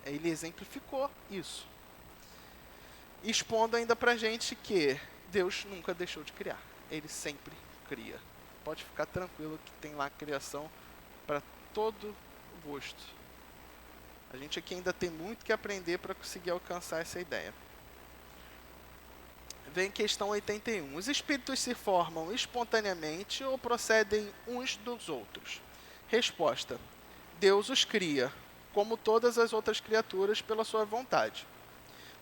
Ele exemplificou isso. Expondo ainda para a gente que Deus nunca deixou de criar. Ele sempre cria. Pode ficar tranquilo que tem lá criação para todo o gosto. A gente aqui ainda tem muito que aprender para conseguir alcançar essa ideia. Vem questão 81. Os espíritos se formam espontaneamente ou procedem uns dos outros? Resposta. Deus os cria, como todas as outras criaturas, pela sua vontade.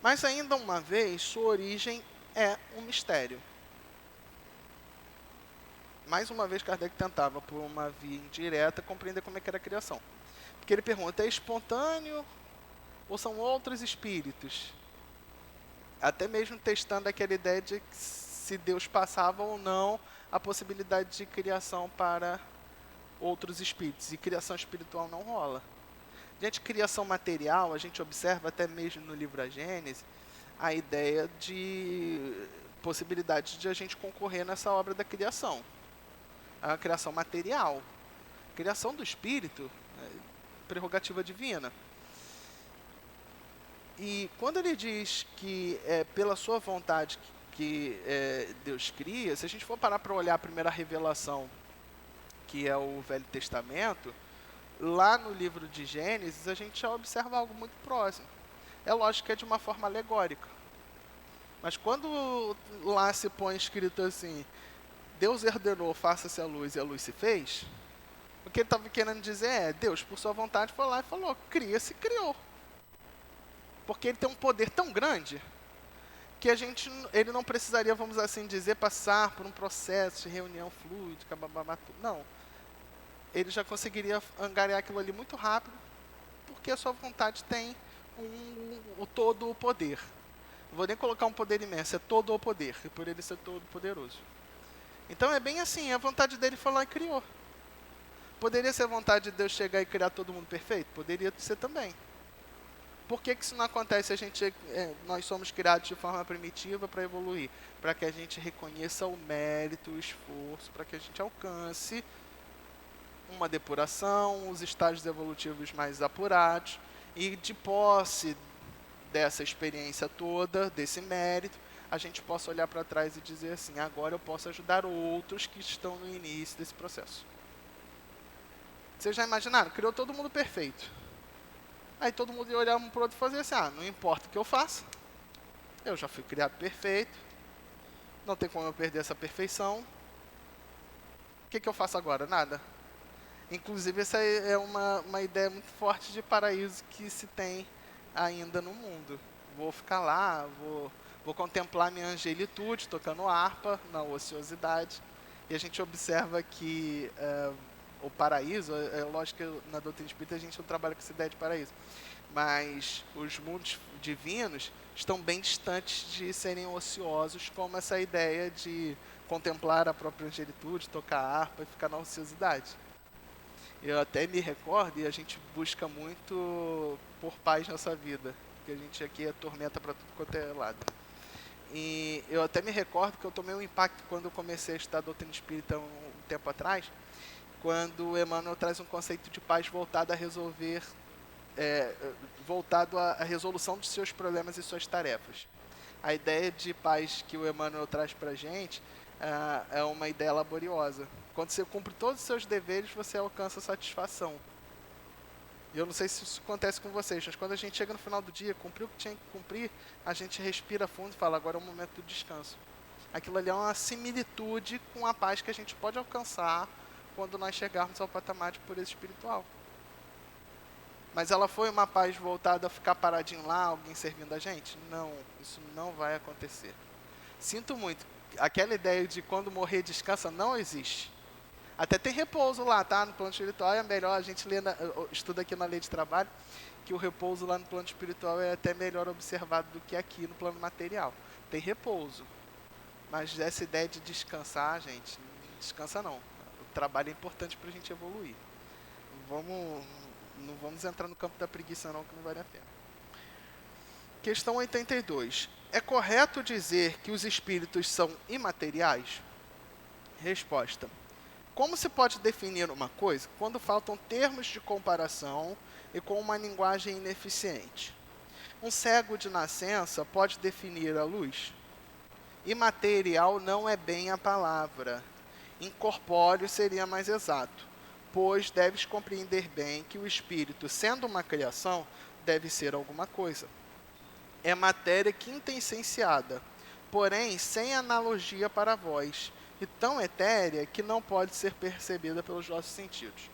Mas ainda uma vez, sua origem é um mistério. Mais uma vez, Kardec tentava, por uma via indireta, compreender como é que era a criação. Porque ele pergunta, é espontâneo ou são outros espíritos? Até mesmo testando aquela ideia de se Deus passava ou não a possibilidade de criação para outros espíritos. E criação espiritual não rola. Gente, criação material, a gente observa até mesmo no livro A Gênese, a ideia de possibilidade de a gente concorrer nessa obra da criação. A criação material. Criação do espírito, prerrogativa divina. E quando ele diz que é pela sua vontade que Deus cria, se a gente for parar para olhar a primeira revelação, que é o Velho Testamento, lá no livro de Gênesis, a gente já observa algo muito próximo. É lógico que é de uma forma alegórica. Mas quando lá se põe escrito assim, Deus ordenou, faça-se a luz, e a luz se fez, o que ele estava querendo dizer é, Deus, por sua vontade, foi lá e falou, cria-se, criou. Porque ele tem um poder tão grande que ele não precisaria, vamos assim dizer, passar por um processo de reunião fluídica, não. Ele já conseguiria angariar aquilo ali muito rápido, porque a sua vontade tem o todo o poder. Não vou nem colocar um poder imenso, é todo o poder, e por ele ser todo poderoso. Então é bem assim, a vontade dele foi lá e criou. Poderia ser a vontade de Deus chegar e criar todo mundo perfeito? Poderia ser também. Por que isso não acontece? Nós somos criados de forma primitiva para evoluir, para que a gente reconheça o mérito, o esforço, para que a gente alcance uma depuração, os estágios evolutivos mais apurados, e de posse dessa experiência toda, desse mérito, a gente possa olhar para trás e dizer assim, agora eu posso ajudar outros que estão no início desse processo. Vocês já imaginaram? Criou todo mundo perfeito. Aí todo mundo ia olhar um para o outro e fazer assim, não importa o que eu faça, eu já fui criado perfeito, não tem como eu perder essa perfeição, o que eu faço agora? Nada. Inclusive, essa é uma ideia muito forte de paraíso que se tem ainda no mundo. Vou ficar lá, vou contemplar minha angelitude, tocando harpa, na ociosidade, e a gente observa que o paraíso, é lógico que na doutrina espírita a gente não trabalha com essa ideia de paraíso, mas os mundos divinos estão bem distantes de serem ociosos, como essa ideia de contemplar a própria angelitude, tocar harpa e ficar na ociosidade. Eu até me recordo, e a gente busca muito por paz nessa vida, porque a gente aqui é tormenta para tudo quanto é lado. E eu até me recordo que eu tomei um impacto quando eu comecei a estudar a doutrina espírita um tempo atrás, quando Emmanuel traz um conceito de paz voltado a resolver, voltado à resolução dos seus problemas e suas tarefas. A ideia de paz que o Emmanuel traz para a gente é uma ideia laboriosa. Quando você cumpre todos os seus deveres, você alcança satisfação. E eu não sei se isso acontece com vocês, mas quando a gente chega no final do dia, cumpriu o que tinha que cumprir, a gente respira fundo e fala, agora é o momento do descanso. Aquilo ali é uma similitude com a paz que a gente pode alcançar quando nós chegarmos ao patamar de pureza espiritual. Mas ela foi uma paz voltada a ficar paradinho lá, alguém servindo a gente? Não, isso não vai acontecer. Sinto muito. Aquela ideia de quando morrer descansa não existe. Até tem repouso lá, tá? No plano espiritual é melhor, a gente estuda aqui na lei de trabalho, que o repouso lá no plano espiritual é até melhor observado do que aqui no plano material. Tem repouso. Mas essa ideia de descansar, gente, não descansa não. O trabalho é importante para a gente evoluir. Não vamos entrar no campo da preguiça não, que não vale a pena. Questão 82. É correto dizer que os espíritos são imateriais? Resposta. Como se pode definir uma coisa quando faltam termos de comparação e com uma linguagem ineficiente? Um cego de nascença pode definir a luz? Imaterial não é bem a palavra. Incorpóreo seria mais exato, pois deves compreender bem que o espírito, sendo uma criação, deve ser alguma coisa. É matéria quintessenciada, porém sem analogia para vós, e tão etérea que não pode ser percebida pelos nossos sentidos.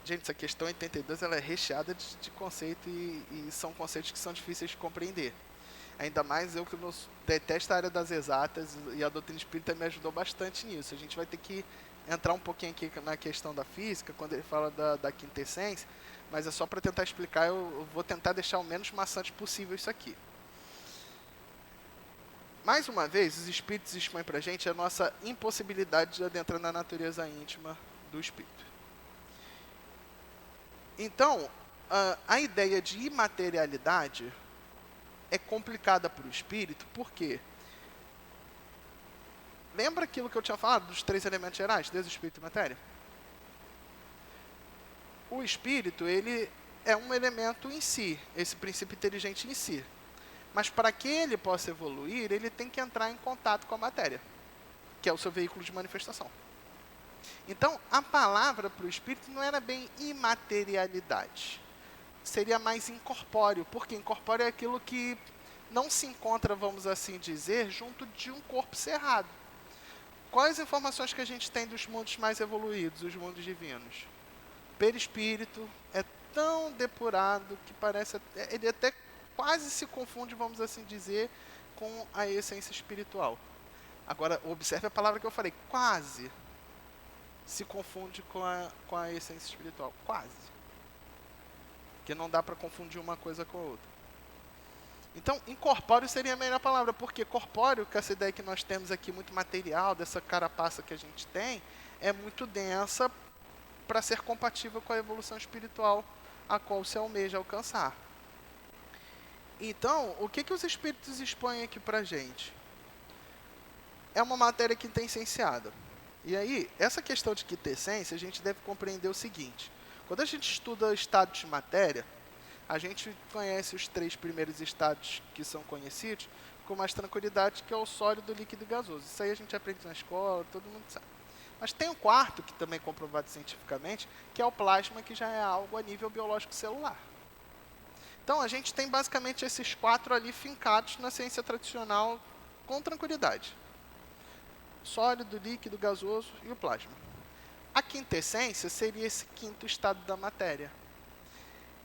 Gente, essa questão 82 ela é recheada de conceito e são conceitos que são difíceis de compreender. Ainda mais eu que detesto a área das exatas, e a doutrina espírita me ajudou bastante nisso. A gente vai ter que entrar um pouquinho aqui na questão da física, quando ele fala da quinta essência, mas é só para tentar explicar, eu vou tentar deixar o menos maçante possível isso aqui. Mais uma vez, os espíritos expõem para a gente a nossa impossibilidade de adentrar na natureza íntima do espírito. Então, a ideia de imaterialidade é complicada para o espírito, por quê? Lembra aquilo que eu tinha falado dos 3 elementos gerais, Deus, Espírito e Matéria? O espírito, ele é um elemento em si, esse princípio inteligente em si. Mas para que ele possa evoluir, ele tem que entrar em contato com a matéria, que é o seu veículo de manifestação. Então, a palavra para o espírito não era bem imaterialidade. Seria mais incorpóreo, porque incorpóreo é aquilo que não se encontra, vamos assim dizer, junto de um corpo cerrado. Quais informações que a gente tem dos mundos mais evoluídos, os mundos divinos? Perispírito é tão depurado que parece, ele até quase se confunde, vamos assim dizer, com a essência espiritual. Agora, observe a palavra que eu falei, quase se confunde com a essência espiritual, quase. Porque não dá para confundir uma coisa com a outra. Então, incorpóreo seria a melhor palavra, porque corpóreo, que essa ideia que nós temos aqui, muito material, dessa carapaça que a gente tem, é muito densa para ser compatível com a evolução espiritual a qual se almeja alcançar. Então, o que os espíritos expõem aqui para a gente? É uma matéria quintessenciada. E aí, essa questão de quintessência, a gente deve compreender o seguinte. Quando a gente estuda estados de matéria, a gente conhece os 3 primeiros estados que são conhecidos com mais tranquilidade, que é o sólido, líquido e gasoso. Isso aí a gente aprende na escola, todo mundo sabe. Mas tem o 4, que também é comprovado cientificamente, que é o plasma, que já é algo a nível biológico celular. Então, a gente tem basicamente esses 4 ali fincados na ciência tradicional com tranquilidade. Sólido, líquido, gasoso e o plasma. A quintessência seria esse 5º estado da matéria.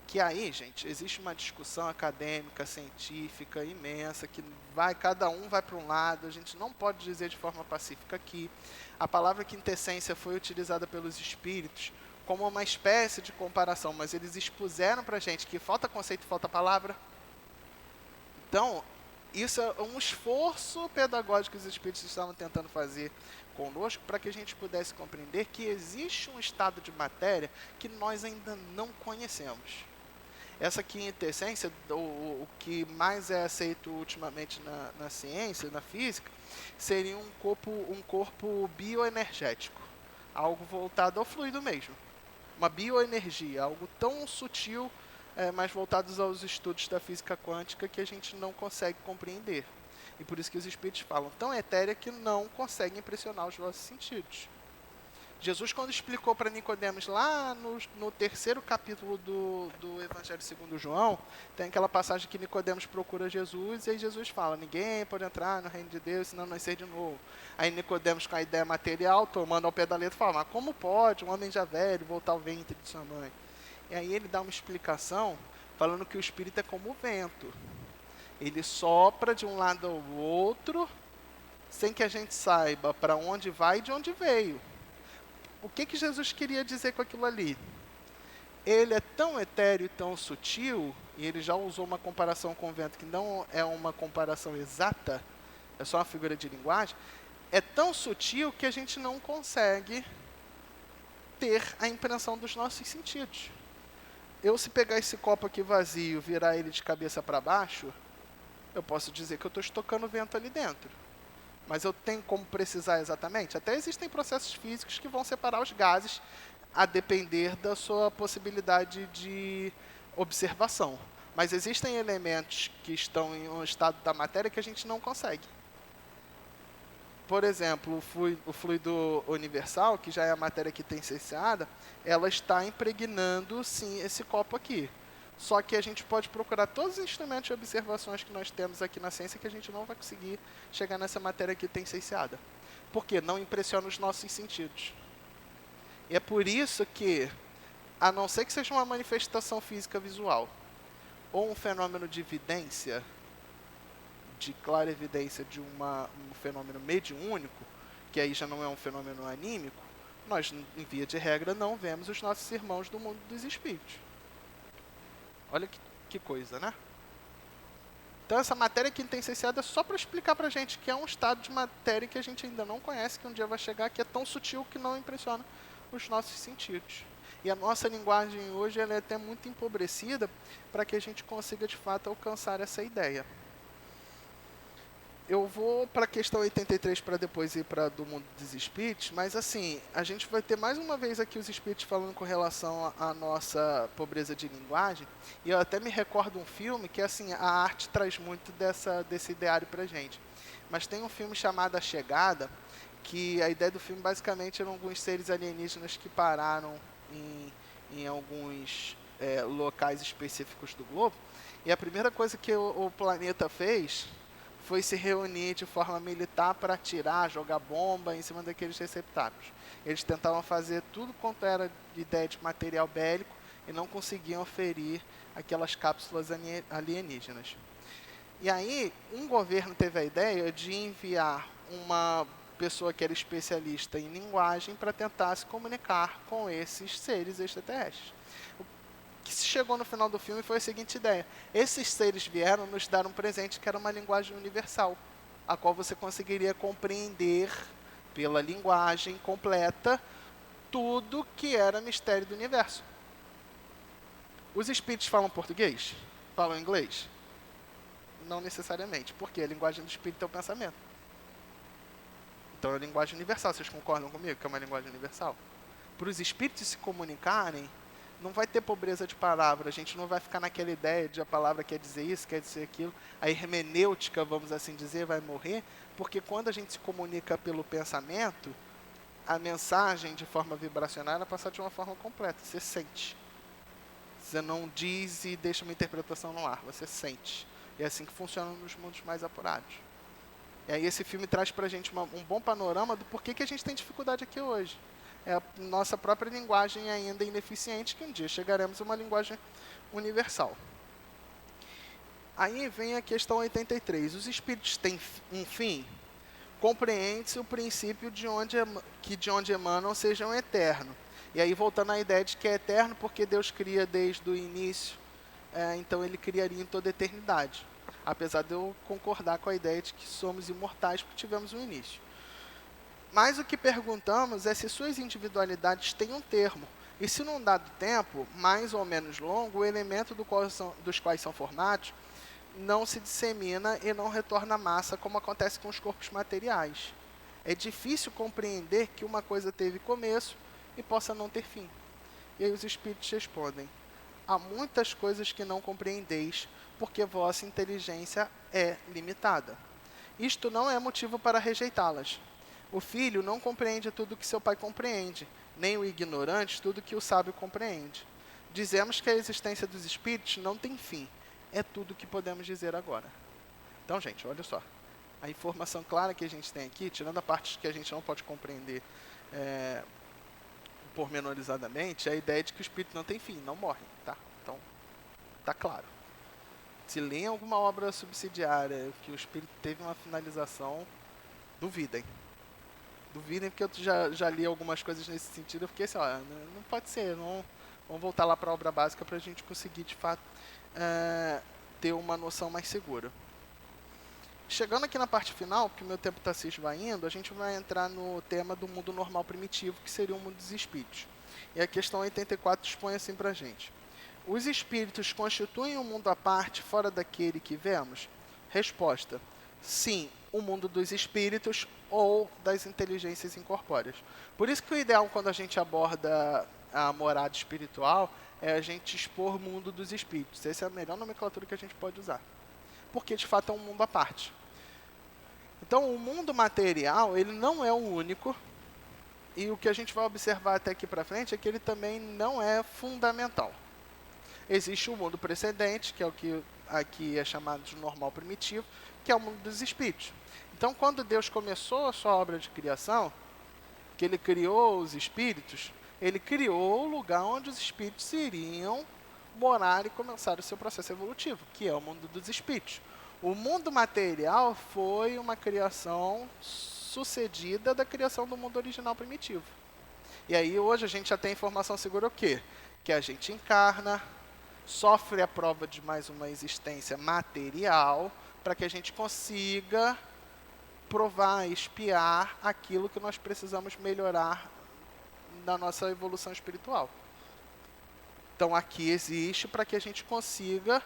Que aí, gente, existe uma discussão acadêmica, científica, imensa, que cada um vai para um lado, a gente não pode dizer de forma pacífica aqui. A palavra quintessência foi utilizada pelos espíritos como uma espécie de comparação, mas eles expuseram para a gente que falta conceito, falta palavra. Então, isso é um esforço pedagógico que os espíritos estavam tentando fazer conosco para que a gente pudesse compreender que existe um estado de matéria que nós ainda não conhecemos. Essa quintessência, o que mais é aceito ultimamente na ciência, na física, seria um corpo bioenergético, algo voltado ao fluido mesmo. Uma bioenergia, algo tão sutil, mas voltados aos estudos da física quântica que a gente não consegue compreender. E por isso que os espíritos falam tão etérea que não conseguem impressionar os nossos sentidos. Jesus, quando explicou para Nicodemos lá no 3º capítulo do Evangelho segundo João, tem aquela passagem que Nicodemos procura Jesus e aí Jesus fala, ninguém pode entrar no reino de Deus senão nascer de novo. Aí Nicodemos, com a ideia material, tomando ao pé da letra, fala, mas como pode um homem já velho voltar ao ventre de sua mãe? E aí ele dá uma explicação falando que o espírito é como o vento. Ele sopra de um lado ao outro sem que a gente saiba para onde vai e de onde veio. O que Jesus queria dizer com aquilo ali? Ele é tão etéreo e tão sutil, e ele já usou uma comparação com o vento que não é uma comparação exata, é só uma figura de linguagem, é tão sutil que a gente não consegue ter a impressão dos nossos sentidos. Eu, se pegar esse copo aqui vazio, virar ele de cabeça para baixo, eu posso dizer que eu estou estocando vento ali dentro. Mas eu tenho como precisar exatamente? Até existem processos físicos que vão separar os gases a depender da sua possibilidade de observação. Mas existem elementos que estão em um estado da matéria que a gente não consegue. Por exemplo, o fluido universal, que já é a matéria que tem essenciada, ela está impregnando, sim, esse copo aqui. Só que a gente pode procurar todos os instrumentos de observações que nós temos aqui na ciência que a gente não vai conseguir chegar nessa matéria que tem essenciada. Por quê? Não impressiona os nossos sentidos. E é por isso que, a não ser que seja uma manifestação física visual, ou um fenômeno de evidência, de clara evidência de um fenômeno mediúnico, que aí já não é um fenômeno anímico, nós, em via de regra, não vemos os nossos irmãos do mundo dos espíritos. Olha que coisa, né? Então essa matéria quintessenciada é só para explicar para a gente que é um estado de matéria que a gente ainda não conhece, que um dia vai chegar, que é tão sutil que não impressiona os nossos sentidos. E a nossa linguagem hoje ela é até muito empobrecida para que a gente consiga de fato alcançar essa ideia. Eu vou para a questão 83 para depois ir para do mundo dos espíritos, mas assim, a gente vai ter mais uma vez aqui os espíritos falando com relação à nossa pobreza de linguagem, e eu até me recordo um filme que assim, a arte traz muito desse ideário para a gente. Mas tem um filme chamado A Chegada, que a ideia do filme basicamente eram alguns seres alienígenas que pararam em alguns locais específicos do globo, e a primeira coisa que o planeta fez foi se reunir de forma militar para atirar, jogar bomba em cima daqueles receptáculos. Eles tentavam fazer tudo quanto era de ideia de material bélico e não conseguiam ferir aquelas cápsulas alienígenas. E aí, um governo teve a ideia de enviar uma pessoa que era especialista em linguagem para tentar se comunicar com esses seres extraterrestres. O que se chegou no final do filme foi a seguinte ideia: esses seres vieram nos dar um presente que era uma linguagem universal, a qual você conseguiria compreender pela linguagem completa tudo que era mistério do universo. Os espíritos falam português? Falam inglês? Não necessariamente, porque a linguagem do espírito é o pensamento. Então é a linguagem universal. Vocês concordam comigo que é uma linguagem universal? Para os espíritos se comunicarem, não vai ter pobreza de palavra, a gente não vai ficar naquela ideia de a palavra quer dizer isso, quer dizer aquilo, a hermenêutica, vamos assim dizer, vai morrer, porque quando a gente se comunica pelo pensamento, a mensagem de forma vibracional ela passa de uma forma completa, você sente. Você não diz e deixa uma interpretação no ar, você sente. E é assim que funciona nos mundos mais apurados. E aí esse filme traz pra gente um bom panorama do porquê que a gente tem dificuldade aqui hoje. É a nossa própria linguagem ainda ineficiente, que um dia chegaremos a uma linguagem universal. Aí vem a questão 83. Os espíritos têm um fim? Compreende-se o princípio de onde emanam sejam eterno. E aí voltando à ideia de que é eterno porque Deus cria desde o início, então ele criaria em toda a eternidade. Apesar de eu concordar com a ideia de que somos imortais porque tivemos um início. Mas o que perguntamos é se suas individualidades têm um termo, e se num dado tempo, mais ou menos longo, o elemento dos quais são formados não se dissemina e não retorna à massa, como acontece com os corpos materiais. É difícil compreender que uma coisa teve começo e possa não ter fim. E aí os espíritos respondem: há muitas coisas que não compreendeis, porque vossa inteligência é limitada. Isto não é motivo para rejeitá-las. O filho não compreende tudo que seu pai compreende, nem o ignorante tudo que o sábio compreende. Dizemos que a existência dos espíritos não tem fim. É tudo o que podemos dizer agora. Então, gente, olha só. A informação clara que a gente tem aqui, tirando a parte que a gente não pode compreender pormenorizadamente, é a ideia de que o espírito não tem fim, não morre. Tá? Então, tá claro. Se leem alguma obra subsidiária que o espírito teve uma finalização, duvidem. Duvidem, porque eu já li algumas coisas nesse sentido. Eu fiquei assim, olha, não pode ser. Não, vamos voltar lá para a obra básica para a gente conseguir, de fato, ter uma noção mais segura. Chegando aqui na parte final, porque o meu tempo está se esvaindo, a gente vai entrar no tema do mundo normal primitivo, que seria o mundo dos espíritos. E a questão 84 expõe assim para a gente: os espíritos constituem um mundo à parte, fora daquele que vemos? Resposta: sim, o mundo dos espíritos ou das inteligências incorpóreas. Por isso que o ideal, quando a gente aborda a morada espiritual, é a gente expor o mundo dos espíritos. Essa é a melhor nomenclatura que a gente pode usar. Porque, de fato, é um mundo à parte. Então, o mundo material, ele não é o único. E o que a gente vai observar até aqui para frente é que ele também não é fundamental. Existe o mundo precedente, que é o que aqui é chamado de normal primitivo, que é o mundo dos espíritos. Então, quando Deus começou a sua obra de criação, que ele criou os espíritos, ele criou o lugar onde os espíritos iriam morar e começar o seu processo evolutivo, que é o mundo dos espíritos. O mundo material foi uma criação sucedida da criação do mundo original primitivo. E aí hoje a gente já tem informação segura o quê? Que a gente encarna, sofre a prova de mais uma existência material, para que a gente consiga provar, espiar aquilo que nós precisamos melhorar na nossa evolução espiritual. Então aqui existe para que a gente consiga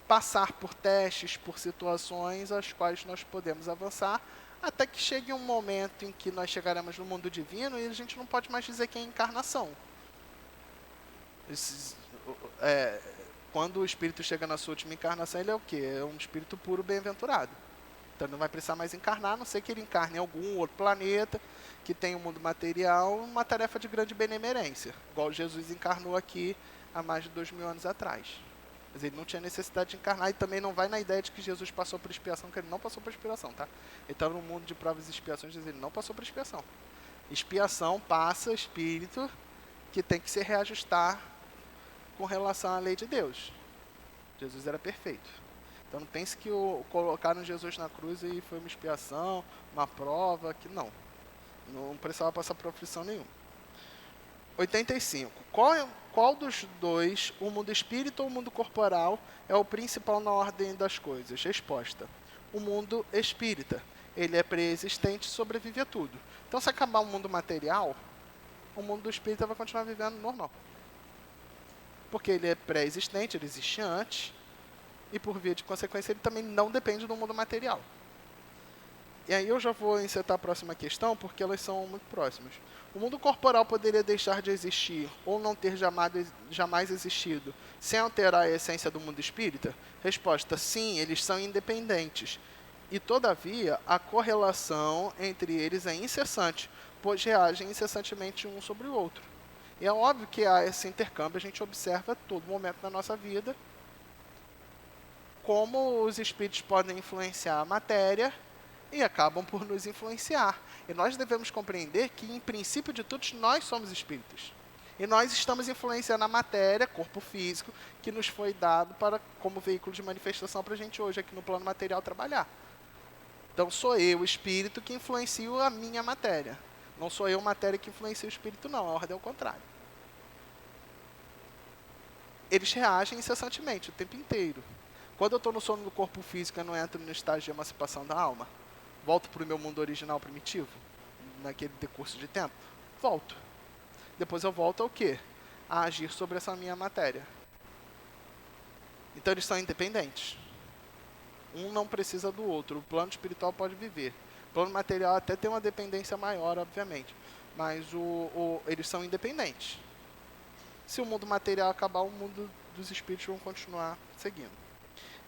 passar por testes, por situações as quais nós podemos avançar, até que chegue um momento em que nós chegaremos no mundo divino e a gente não pode mais dizer que é encarnação. Quando o espírito chega na sua última encarnação, ele é o quê? É um espírito puro, bem-aventurado. Então ele não vai precisar mais encarnar, a não ser que ele encarne em algum outro planeta, que tem um mundo material, uma tarefa de grande benemerência, igual Jesus encarnou aqui há mais de 2000 anos atrás. Mas ele não tinha necessidade de encarnar e também não vai na ideia de que Jesus passou por expiação, que ele não passou por expiação, tá? Ele está no mundo de provas e expiações, ele não passou por expiação. Expiação passa espírito que tem que se reajustar com relação à lei de Deus. Jesus era perfeito. Então não pense que colocaram Jesus na cruz e foi uma expiação, uma prova, que não. Não precisava passar por aflição nenhuma. 85. Qual dos dois, o mundo espírita ou o mundo corporal, é o principal na ordem das coisas? Resposta. O mundo espírita. Ele é pré-existente e sobrevive a tudo. Então, se acabar o mundo material, o mundo espírita vai continuar vivendo normal. Porque ele é pré-existente, ele existe antes, e por via de consequência, ele também não depende do mundo material. E aí eu já vou encetar a próxima questão, porque elas são muito próximas. O mundo corporal poderia deixar de existir ou não ter jamais existido sem alterar a essência do mundo espírita? Resposta, sim, eles são independentes. E, todavia, a correlação entre eles é incessante, pois reagem incessantemente um sobre o outro. E é óbvio que há esse intercâmbio, a gente observa a todo momento na nossa vida como os espíritos podem influenciar a matéria e acabam por nos influenciar. E nós devemos compreender que, em princípio de tudo, nós somos espíritos. E nós estamos influenciando a matéria, corpo físico, que nos foi dado como veículo de manifestação para a gente hoje, aqui no plano material, trabalhar. Então, sou eu, o espírito, que influencio a minha matéria. Não sou eu, matéria, que influencia o espírito, não. A ordem é o contrário. Eles reagem incessantemente, o tempo inteiro. Quando eu estou no sono do corpo físico, eu não entro no estágio de emancipação da alma? Volto para o meu mundo original primitivo? Naquele decurso de tempo? Volto. Depois eu volto ao quê? A agir sobre essa minha matéria. Então eles são independentes. Um não precisa do outro. O plano espiritual pode viver. O plano material até tem uma dependência maior, obviamente. Mas eles são independentes. Se o mundo material acabar, o mundo dos espíritos vão continuar seguindo.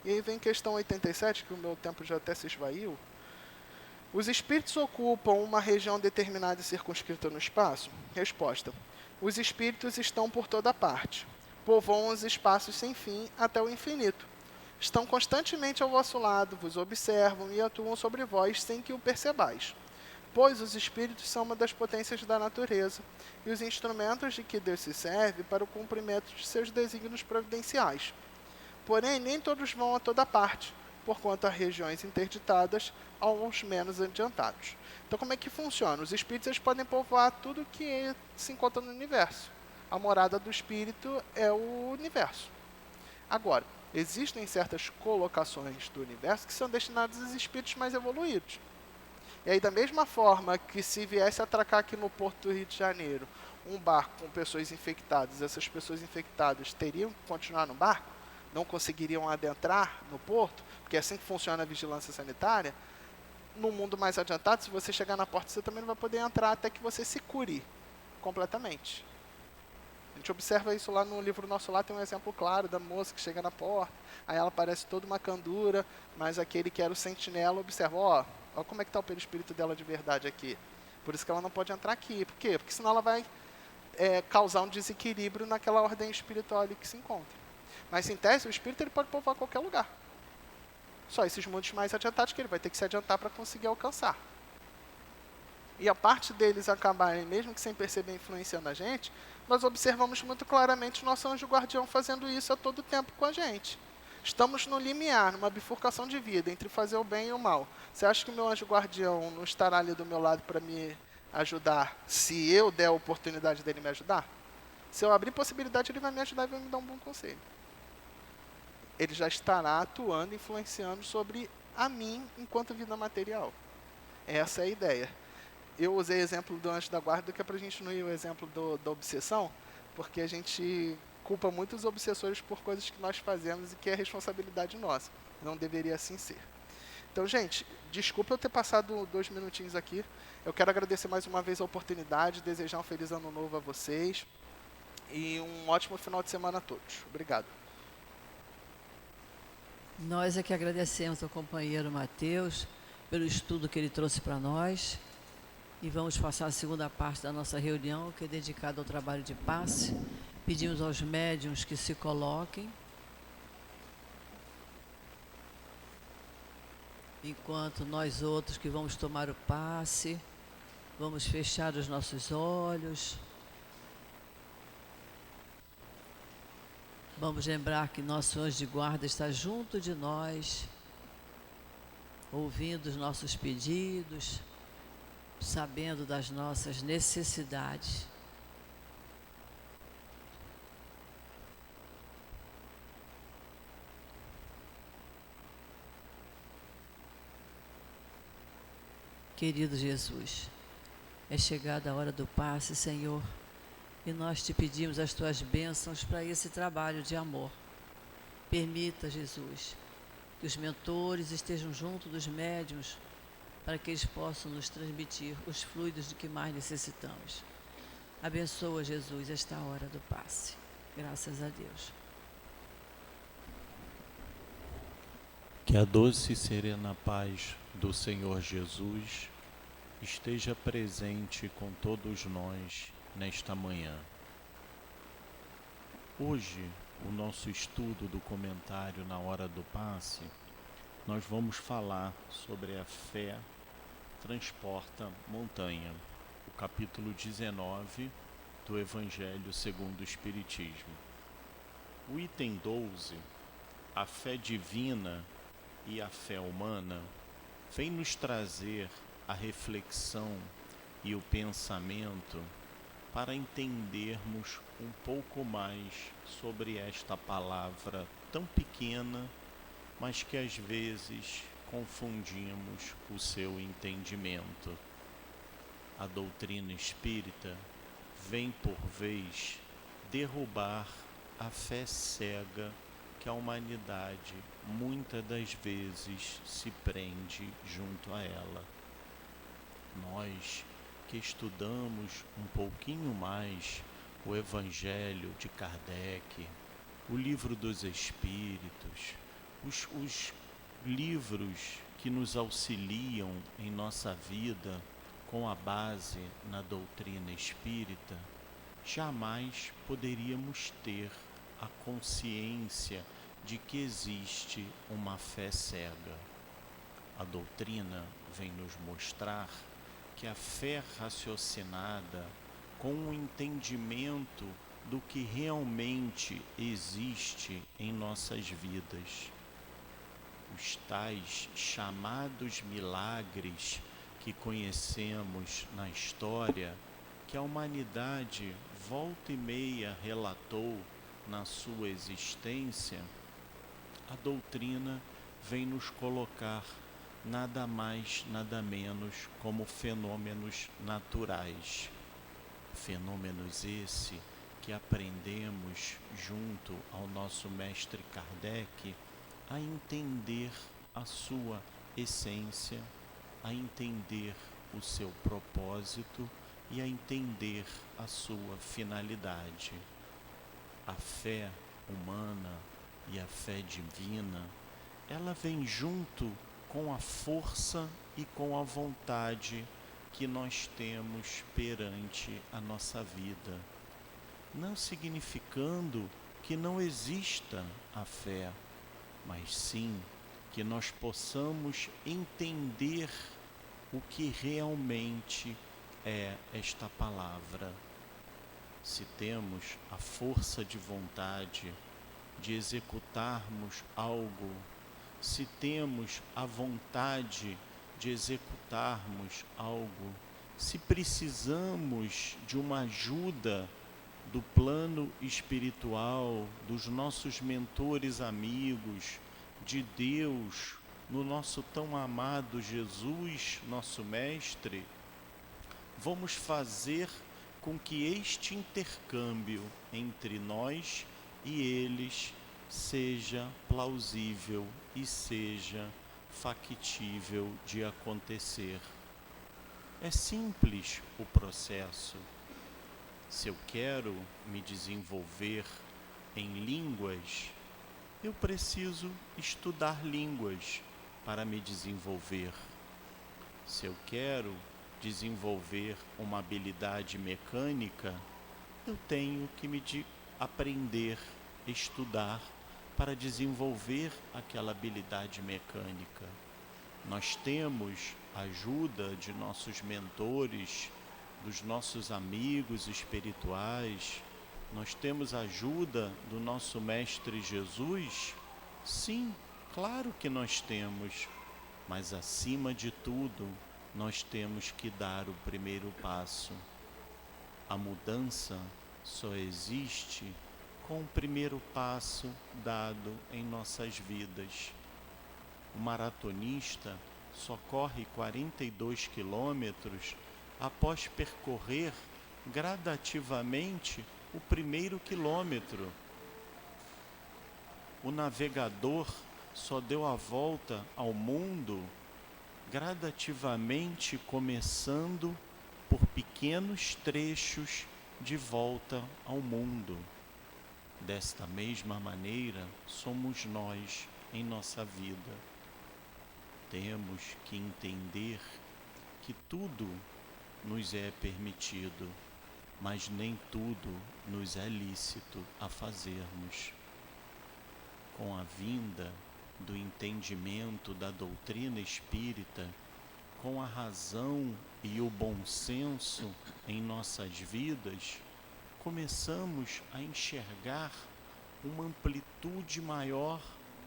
E aí vem questão 87, que o meu tempo já até se esvaiu. Os espíritos ocupam uma região determinada e circunscrita no espaço? Resposta. Os espíritos estão por toda parte. Povoam os espaços sem fim até o infinito. Estão constantemente ao vosso lado, vos observam e atuam sobre vós sem que o percebais. Pois os espíritos são uma das potências da natureza e os instrumentos de que Deus se serve para o cumprimento de seus desígnios providenciais. Porém, nem todos vão a toda parte, porquanto há regiões interditadas aos menos adiantados. Então, como é que funciona? Os espíritos eles podem povoar tudo que se encontra no universo. A morada do espírito é o universo. Agora, existem certas colocações do universo que são destinadas aos espíritos mais evoluídos. E aí, da mesma forma que se viesse atracar aqui no Porto do Rio de Janeiro um barco com pessoas infectadas, essas pessoas infectadas teriam que continuar no barco? Não conseguiriam adentrar no porto, porque é assim que funciona a vigilância sanitária. No mundo mais adiantado, se você chegar na porta, você também não vai poder entrar até que você se cure completamente. A gente observa isso lá no livro nosso, lá tem um exemplo claro da moça que chega na porta, aí ela parece toda uma candura, mas aquele que era o sentinela observa, ó como é que está o perispírito dela de verdade aqui. Por isso que ela não pode entrar aqui. Por quê? Porque senão ela vai causar um desequilíbrio naquela ordem espiritual ali que se encontra. Mas, em tese, o espírito ele pode povoar qualquer lugar. Só esses mundos mais adiantados que ele vai ter que se adiantar para conseguir alcançar. E a parte deles acabarem, mesmo que sem perceber, influenciando a gente, nós observamos muito claramente o nosso anjo guardião fazendo isso a todo tempo com a gente. Estamos no limiar, numa bifurcação de vida, entre fazer o bem e o mal. Você acha que o meu anjo guardião não estará ali do meu lado para me ajudar, se eu der a oportunidade dele me ajudar? Se eu abrir possibilidade, ele vai me ajudar e vai me dar um bom conselho. Ele já estará atuando, influenciando sobre a mim enquanto vida material. Essa é a ideia. Eu usei o exemplo do anjo da guarda, que é para a gente não ir o exemplo da obsessão, porque a gente culpa muitos obsessores por coisas que nós fazemos e que é responsabilidade nossa. Não deveria assim ser. Então, gente, desculpa eu ter passado 2 minutinhos aqui. Eu quero agradecer mais uma vez a oportunidade, desejar um feliz ano novo a vocês e um ótimo final de semana a todos. Obrigado. Nós é que agradecemos ao companheiro Mateus pelo estudo que ele trouxe para nós. E vamos passar a segunda parte da nossa reunião, que é dedicada ao trabalho de passe. Pedimos aos médiuns que se coloquem. Enquanto nós outros que vamos tomar o passe, vamos fechar os nossos olhos. Vamos lembrar que nosso anjo de guarda está junto de nós, ouvindo os nossos pedidos, sabendo das nossas necessidades. Querido Jesus, é chegada a hora do passe, Senhor, e nós te pedimos as tuas bênçãos para esse trabalho de amor. Permita, Jesus, que os mentores estejam junto dos médiuns, para que eles possam nos transmitir os fluidos de que mais necessitamos. Abençoa, Jesus, esta hora do passe. Graças a Deus. Que a doce e serena paz do Senhor Jesus esteja presente com todos nós nesta manhã. Hoje, o nosso estudo do comentário na hora do passe, nós vamos falar sobre a fé transporta montanha, o capítulo 19 do Evangelho segundo o Espiritismo. O item 12, a fé divina e a fé humana, vem nos trazer a reflexão e o pensamento para entendermos um pouco mais sobre esta palavra tão pequena, mas que às vezes confundimos o seu entendimento. A doutrina espírita vem por vez derrubar a fé cega que a humanidade muitas das vezes se prende junto a ela. Nós que estudamos um pouquinho mais o Evangelho de Kardec, o Livro dos Espíritos, os livros que nos auxiliam em nossa vida com a base na doutrina espírita, jamais poderíamos ter a consciência de que existe uma fé cega. A doutrina vem nos mostrar que a fé raciocinada, com o entendimento do que realmente existe em nossas vidas, os tais chamados milagres que conhecemos na história, que a humanidade volta e meia relatou na sua existência, a doutrina vem nos colocar nada mais, nada menos como fenômenos naturais. Fenômenos esse que aprendemos junto ao nosso mestre Kardec a entender a sua essência, a entender o seu propósito e a entender a sua finalidade. A fé humana e a fé divina, ela vem junto com a força e com a vontade que nós temos perante a nossa vida, não significando que não exista a fé, mas sim que nós possamos entender o que realmente é esta palavra. Se temos a força de vontade de executarmos algo, se temos a vontade de executarmos algo, se precisamos de uma ajuda do plano espiritual, dos nossos mentores amigos, de Deus, no nosso tão amado Jesus, nosso Mestre, vamos fazer com que este intercâmbio entre nós e eles seja plausível e seja factível de acontecer. É simples o processo. Se eu quero me desenvolver em línguas, eu preciso estudar línguas para me desenvolver. Se eu quero desenvolver uma habilidade mecânica, eu tenho que aprender, estudar para desenvolver aquela habilidade mecânica. Nós temos a ajuda de nossos mentores, dos nossos amigos espirituais, nós temos a ajuda do nosso Mestre Jesus? Sim, claro que nós temos, mas acima de tudo, nós temos que dar o primeiro passo. A mudança só existe com o primeiro passo dado em nossas vidas. O maratonista só corre 42 quilômetros após percorrer gradativamente o primeiro quilômetro. O navegador só deu a volta ao mundo gradativamente, começando por pequenos trechos de volta ao mundo. Desta mesma maneira, somos nós em nossa vida. Temos que entender que tudo nos é permitido, mas nem tudo nos é lícito a fazermos. Com a vinda do entendimento da doutrina espírita, com a razão e o bom senso em nossas vidas, começamos a enxergar uma amplitude maior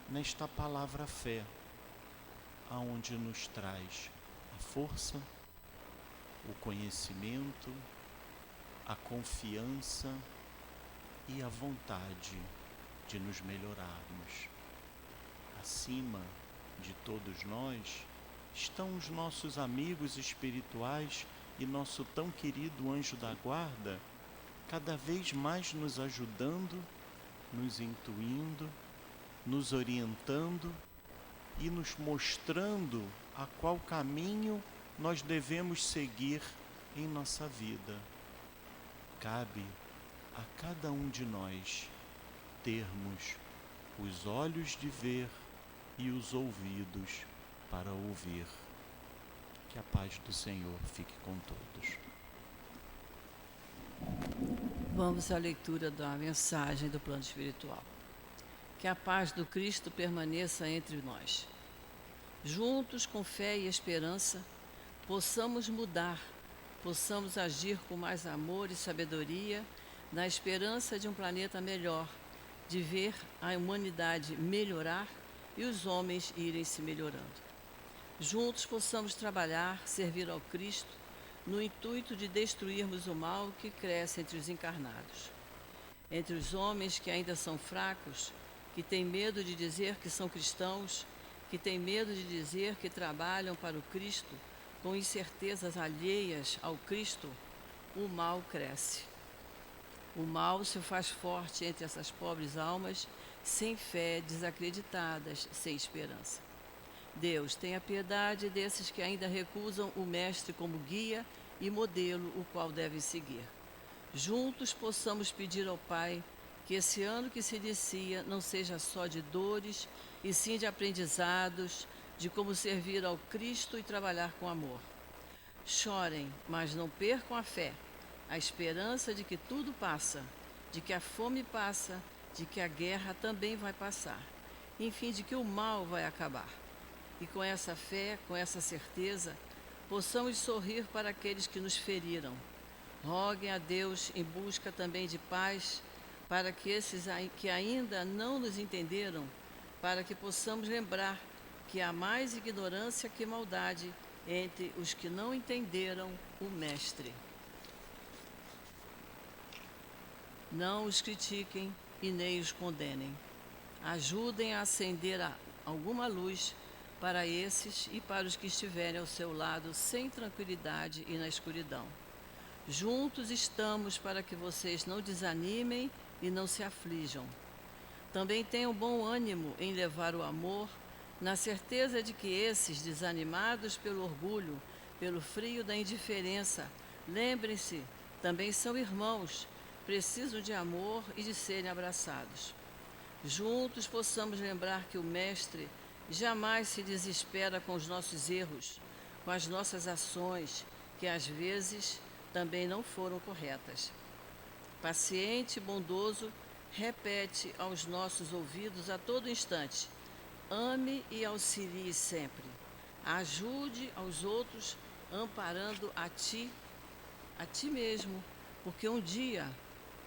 nesta palavra fé, aonde nos traz a força, o conhecimento, a confiança e a vontade de nos melhorarmos. Acima de todos nós estão os nossos amigos espirituais e nosso tão querido anjo da guarda, cada vez mais nos ajudando, nos intuindo, nos orientando e nos mostrando a qual caminho nós devemos seguir em nossa vida. Cabe a cada um de nós termos os olhos de ver e os ouvidos para ouvir. Que a paz do Senhor fique com todos. Vamos à leitura da mensagem do plano espiritual. Que a paz do Cristo permaneça entre nós. Juntos, com fé e esperança, possamos mudar, possamos agir com mais amor e sabedoria, na esperança de um planeta melhor, de ver a humanidade melhorar e os homens irem se melhorando. Juntos possamos trabalhar, servir ao Cristo, no intuito de destruirmos o mal que cresce entre os encarnados. Entre os homens que ainda são fracos, que têm medo de dizer que são cristãos, que têm medo de dizer que trabalham para o Cristo, com incertezas alheias ao Cristo, o mal cresce. O mal se faz forte entre essas pobres almas, sem fé, desacreditadas, sem esperança. Deus, tenha piedade desses que ainda recusam o Mestre como guia e modelo, o qual devem seguir. Juntos possamos pedir ao Pai que esse ano que se inicia não seja só de dores, e sim de aprendizados, de como servir ao Cristo e trabalhar com amor. Chorem, mas não percam a fé, a esperança de que tudo passa, de que a fome passa, de que a guerra também vai passar, enfim, de que o mal vai acabar. E com essa fé, com essa certeza, possamos sorrir para aqueles que nos feriram. Roguem a Deus em busca também de paz, para que esses que ainda não nos entenderam, para que possamos lembrar que há mais ignorância que maldade entre os que não entenderam o Mestre. Não os critiquem e nem os condenem. Ajudem a acender alguma luz para esses e para os que estiverem ao seu lado sem tranquilidade e na escuridão. Juntos estamos para que vocês não desanimem e não se aflijam. Também tenham bom ânimo em levar o amor, na certeza de que esses, desanimados pelo orgulho, pelo frio da indiferença, lembrem-se, também são irmãos, precisam de amor e de serem abraçados. Juntos possamos lembrar que o Mestre jamais se desespera com os nossos erros, com as nossas ações, que às vezes também não foram corretas. Paciente e bondoso, repete aos nossos ouvidos a todo instante: ame e auxilie sempre. Ajude aos outros, amparando a ti mesmo, porque um dia,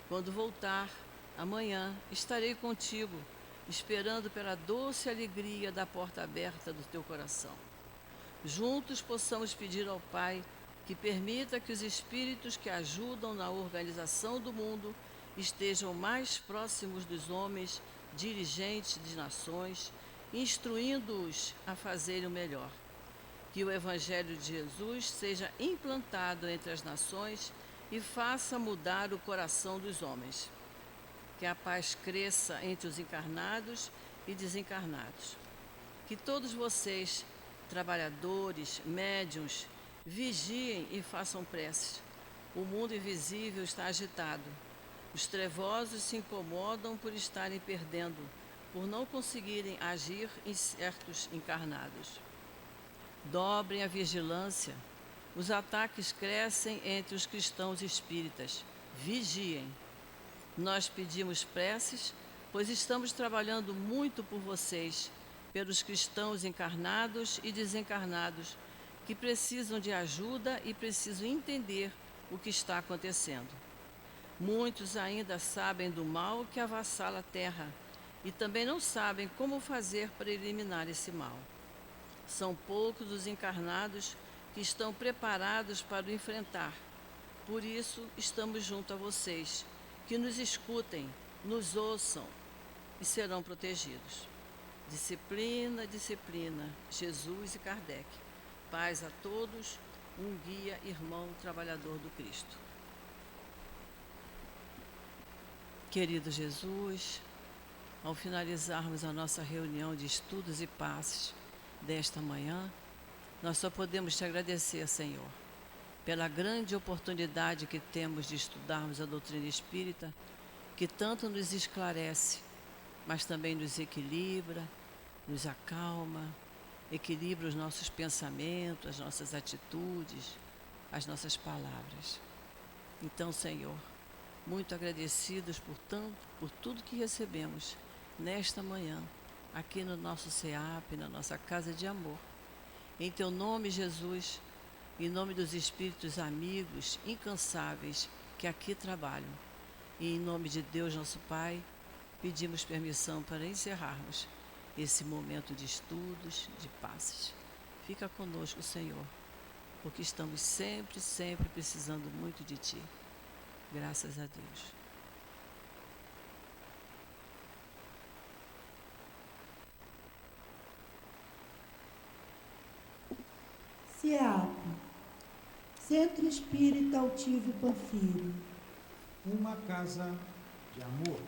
quando voltar, amanhã, estarei contigo, esperando pela doce alegria da porta aberta do teu coração. Juntos possamos pedir ao Pai que permita que os espíritos que ajudam na organização do mundo estejam mais próximos dos homens, dirigentes de nações, instruindo-os a fazerem o melhor. Que o Evangelho de Jesus seja implantado entre as nações e faça mudar o coração dos homens. Que a paz cresça entre os encarnados e desencarnados. Que todos vocês, trabalhadores, médiuns, vigiem e façam preces. O mundo invisível está agitado. Os trevosos se incomodam por estarem perdendo, por não conseguirem agir em certos encarnados. Dobrem a vigilância. Os ataques crescem entre os cristãos espíritas. Vigiem. Nós pedimos preces, pois estamos trabalhando muito por vocês, pelos cristãos encarnados e desencarnados, que precisam de ajuda e precisam entender o que está acontecendo. Muitos ainda sabem do mal que avassala a terra e também não sabem como fazer para eliminar esse mal. São poucos os encarnados que estão preparados para o enfrentar. Por isso, estamos junto a vocês, que nos escutem, nos ouçam e serão protegidos. Disciplina, disciplina, Jesus e Kardec. Paz a todos, um guia, irmão, trabalhador do Cristo. Querido Jesus, ao finalizarmos a nossa reunião de estudos e passes desta manhã, nós só podemos te agradecer, Senhor, pela grande oportunidade que temos de estudarmos a doutrina espírita, que tanto nos esclarece, mas também nos equilibra, nos acalma, equilibra os nossos pensamentos, as nossas atitudes, as nossas palavras. Então, Senhor, muito agradecidos por tudo que recebemos nesta manhã, aqui no nosso CEAP, na nossa Casa de Amor. Em Teu nome, Jesus, em nome dos espíritos amigos, incansáveis, que aqui trabalham, e em nome de Deus, nosso Pai, pedimos permissão para encerrarmos esse momento de estudos, de passes. Fica conosco, Senhor, porque estamos sempre, sempre precisando muito de Ti. Graças a Deus. CEAP, Centro Espírita Altivo Panfiro. Uma casa de amor.